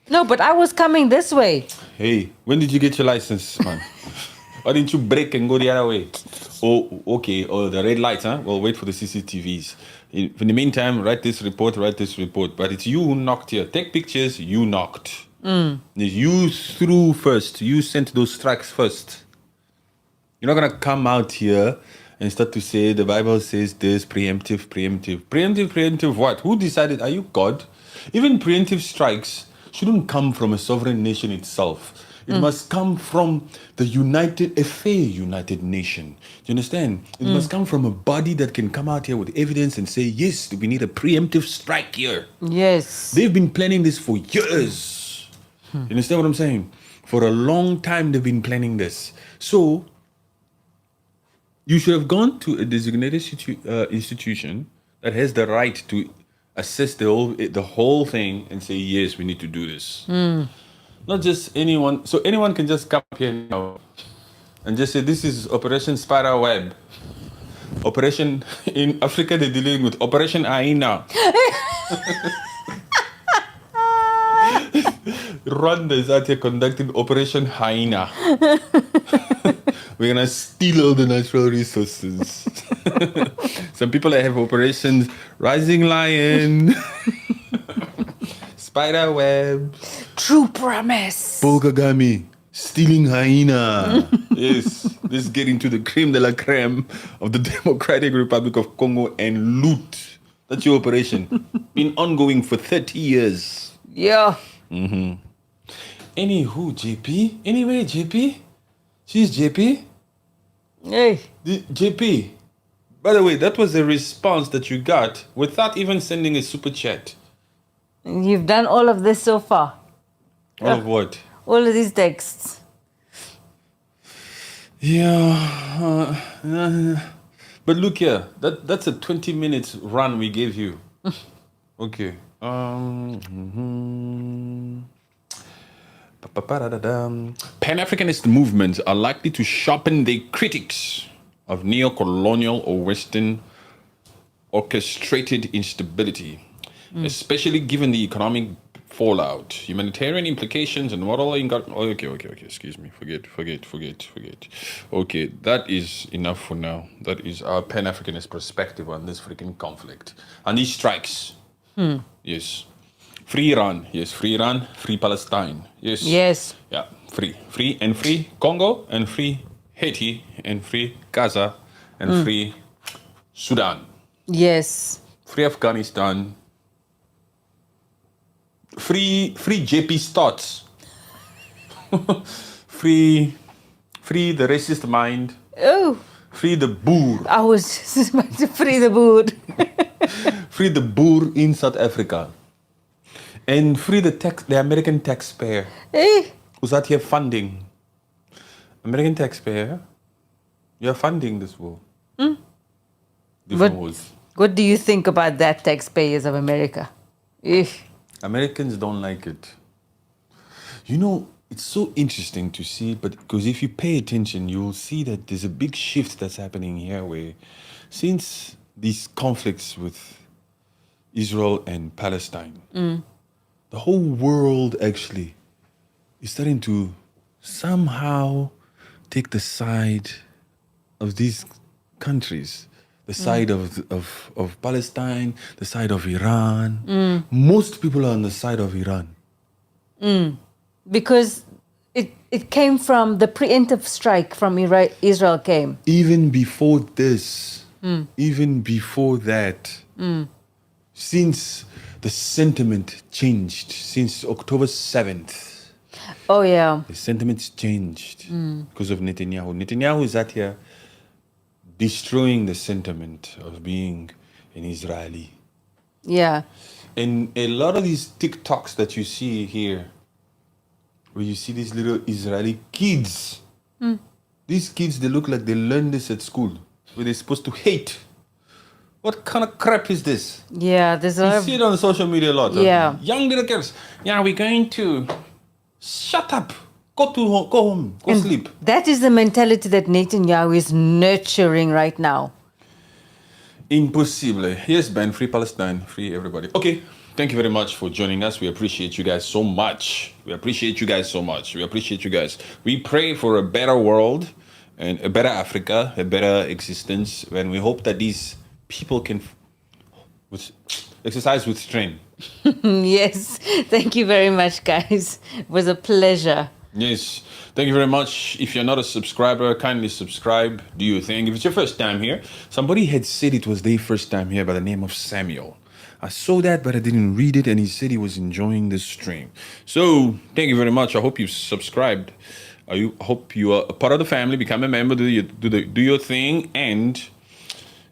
No, but I was coming this way. Hey, when did you get your license, man? Why didn't you brake and go the other way? Oh, okay. Oh, the red lights, huh? Well, wait for the CCTVs. In the meantime, write this report. But it's you who knocked here. Take pictures, you knocked. You threw first. You sent those strikes first. You're not going to come out here and start to say the Bible says this, preemptive. Preemptive what? Who decided? Are you God? Even preemptive strikes shouldn't come from a sovereign nation itself. It must come from a fair united nation. Do you understand? It must come from a body that can come out here with evidence and say, yes, we need a preemptive strike here. Yes. They've been planning this for years. You understand what I'm saying? For a long time, they've been planning this. So, you should have gone to a designated institution that has the right to assess the whole thing and say, yes, we need to do this. Not just anyone. So anyone can just come up here now and just say, this is Operation Spider Web. Operation, in Africa, they're dealing with Operation Aina. Rwanda is out here conducting Operation Hyena. We're going to steal all the natural resources. Some people that have operations Rising Lion, Spider Web, True promise. Polkagami, stealing hyena. Yes, this is getting to the creme de la creme of the Democratic Republic of Congo and loot. That's your operation. Been ongoing for 30 years. Yeah. Anywho, JP? Anyway, JP? She's JP? Hey. JP, by the way, that was a response that you got without even sending a super chat. You've done all of this so far. All of what? All of these texts. Yeah. But look here, that's a 20 minutes run we gave you. Okay. Pan-Africanist movements are likely to sharpen their critics of neo-colonial or Western orchestrated instability, especially given the economic fallout, humanitarian implications, and moral... Okay, excuse me. Forget. Okay, that is enough for now. That is our Pan-Africanist perspective on this freaking conflict. And these strikes. Yes. Free Iran. Yes, free Iran. Free Palestine. Yes. Yes. Yeah, free. Free Congo, and free Haiti, and free Gaza, and free Sudan. Yes. Free Afghanistan. Free JP's thoughts. free the racist mind. Oh. Free the boer. I was just about to free the boot. Free the boer in South Africa. And free the American taxpayer. Hey. Who's out here funding. American taxpayer, you're funding this war. Different wars. What do you think about that, taxpayers of America? Americans don't like it. You know, it's so interesting to see, but because if you pay attention, you'll see that there's a big shift that's happening here where since these conflicts with Israel and Palestine, the whole world actually is starting to somehow take the side of these countries, the side of Palestine, the side of Iran. Most people are on the side of Iran. Because it came from the preemptive strike from Israel came. Even before this, even before that, since the sentiment changed, since October 7th, Oh, yeah. the sentiments changed because of Netanyahu. Netanyahu is out here destroying the sentiment of being an Israeli. Yeah. And a lot of these TikToks that you see here, where you see these little Israeli kids, these kids, they look like they learned this at school, where they're supposed to hate. What kind of crap is this? Yeah, there's a You lot of... see it on social media a lot. Yeah. Young little girls. Yeah, we're going to... Shut up. Go home. Go sleep. That is the mentality that Netanyahu is nurturing right now. Impossible. Yes, Ben, free Palestine, free everybody. Okay, thank you very much for joining us. We appreciate you guys so much. We appreciate you guys. We pray for a better world and a better Africa, a better existence, and we hope that these people can exercise with strength. Yes. Thank you very much, guys. It was a pleasure. Yes, thank you very much. If you're not a subscriber, kindly subscribe. Do your thing. If it's your first time here, somebody had said it was their first time here by the name of Samuel. I saw that, but I didn't read it, and he said he was enjoying the stream. So, thank you very much. I hope you've subscribed. I hope you are a part of the family. Become a member. Do your thing. And,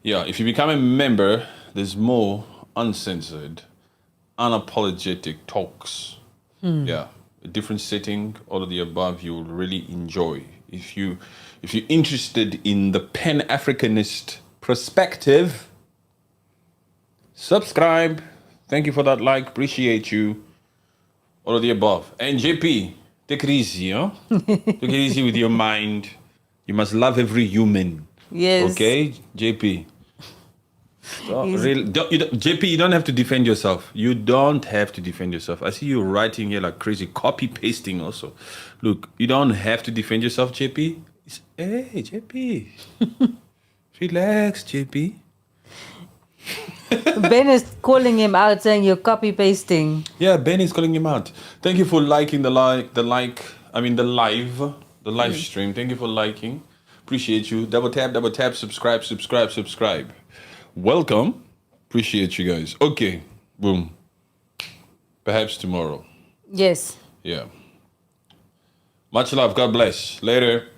yeah, if you become a member, there's more uncensored, unapologetic talks. Yeah. A different setting, all of the above, you'll really enjoy. If you're interested in the pan-Africanist perspective, subscribe. Thank you for that like. Appreciate you. All of the above. And JP, take it easy, huh? Take it easy with your mind. You must love every human. Yes. Okay, JP. JP, you don't have to defend yourself. You don't have to defend yourself. I see you writing here like crazy, copy pasting also. Look, you don't have to defend yourself, JP. Hey, JP. Relax, JP. Ben is calling him out, saying you're copy pasting. Yeah, Ben is calling him out. Thank you for liking the live stream. Thank you for liking. Appreciate you. Double tap, subscribe. Welcome. Appreciate you guys. Okay. Boom. Perhaps tomorrow. Yes. Yeah. Much love. God bless. Later.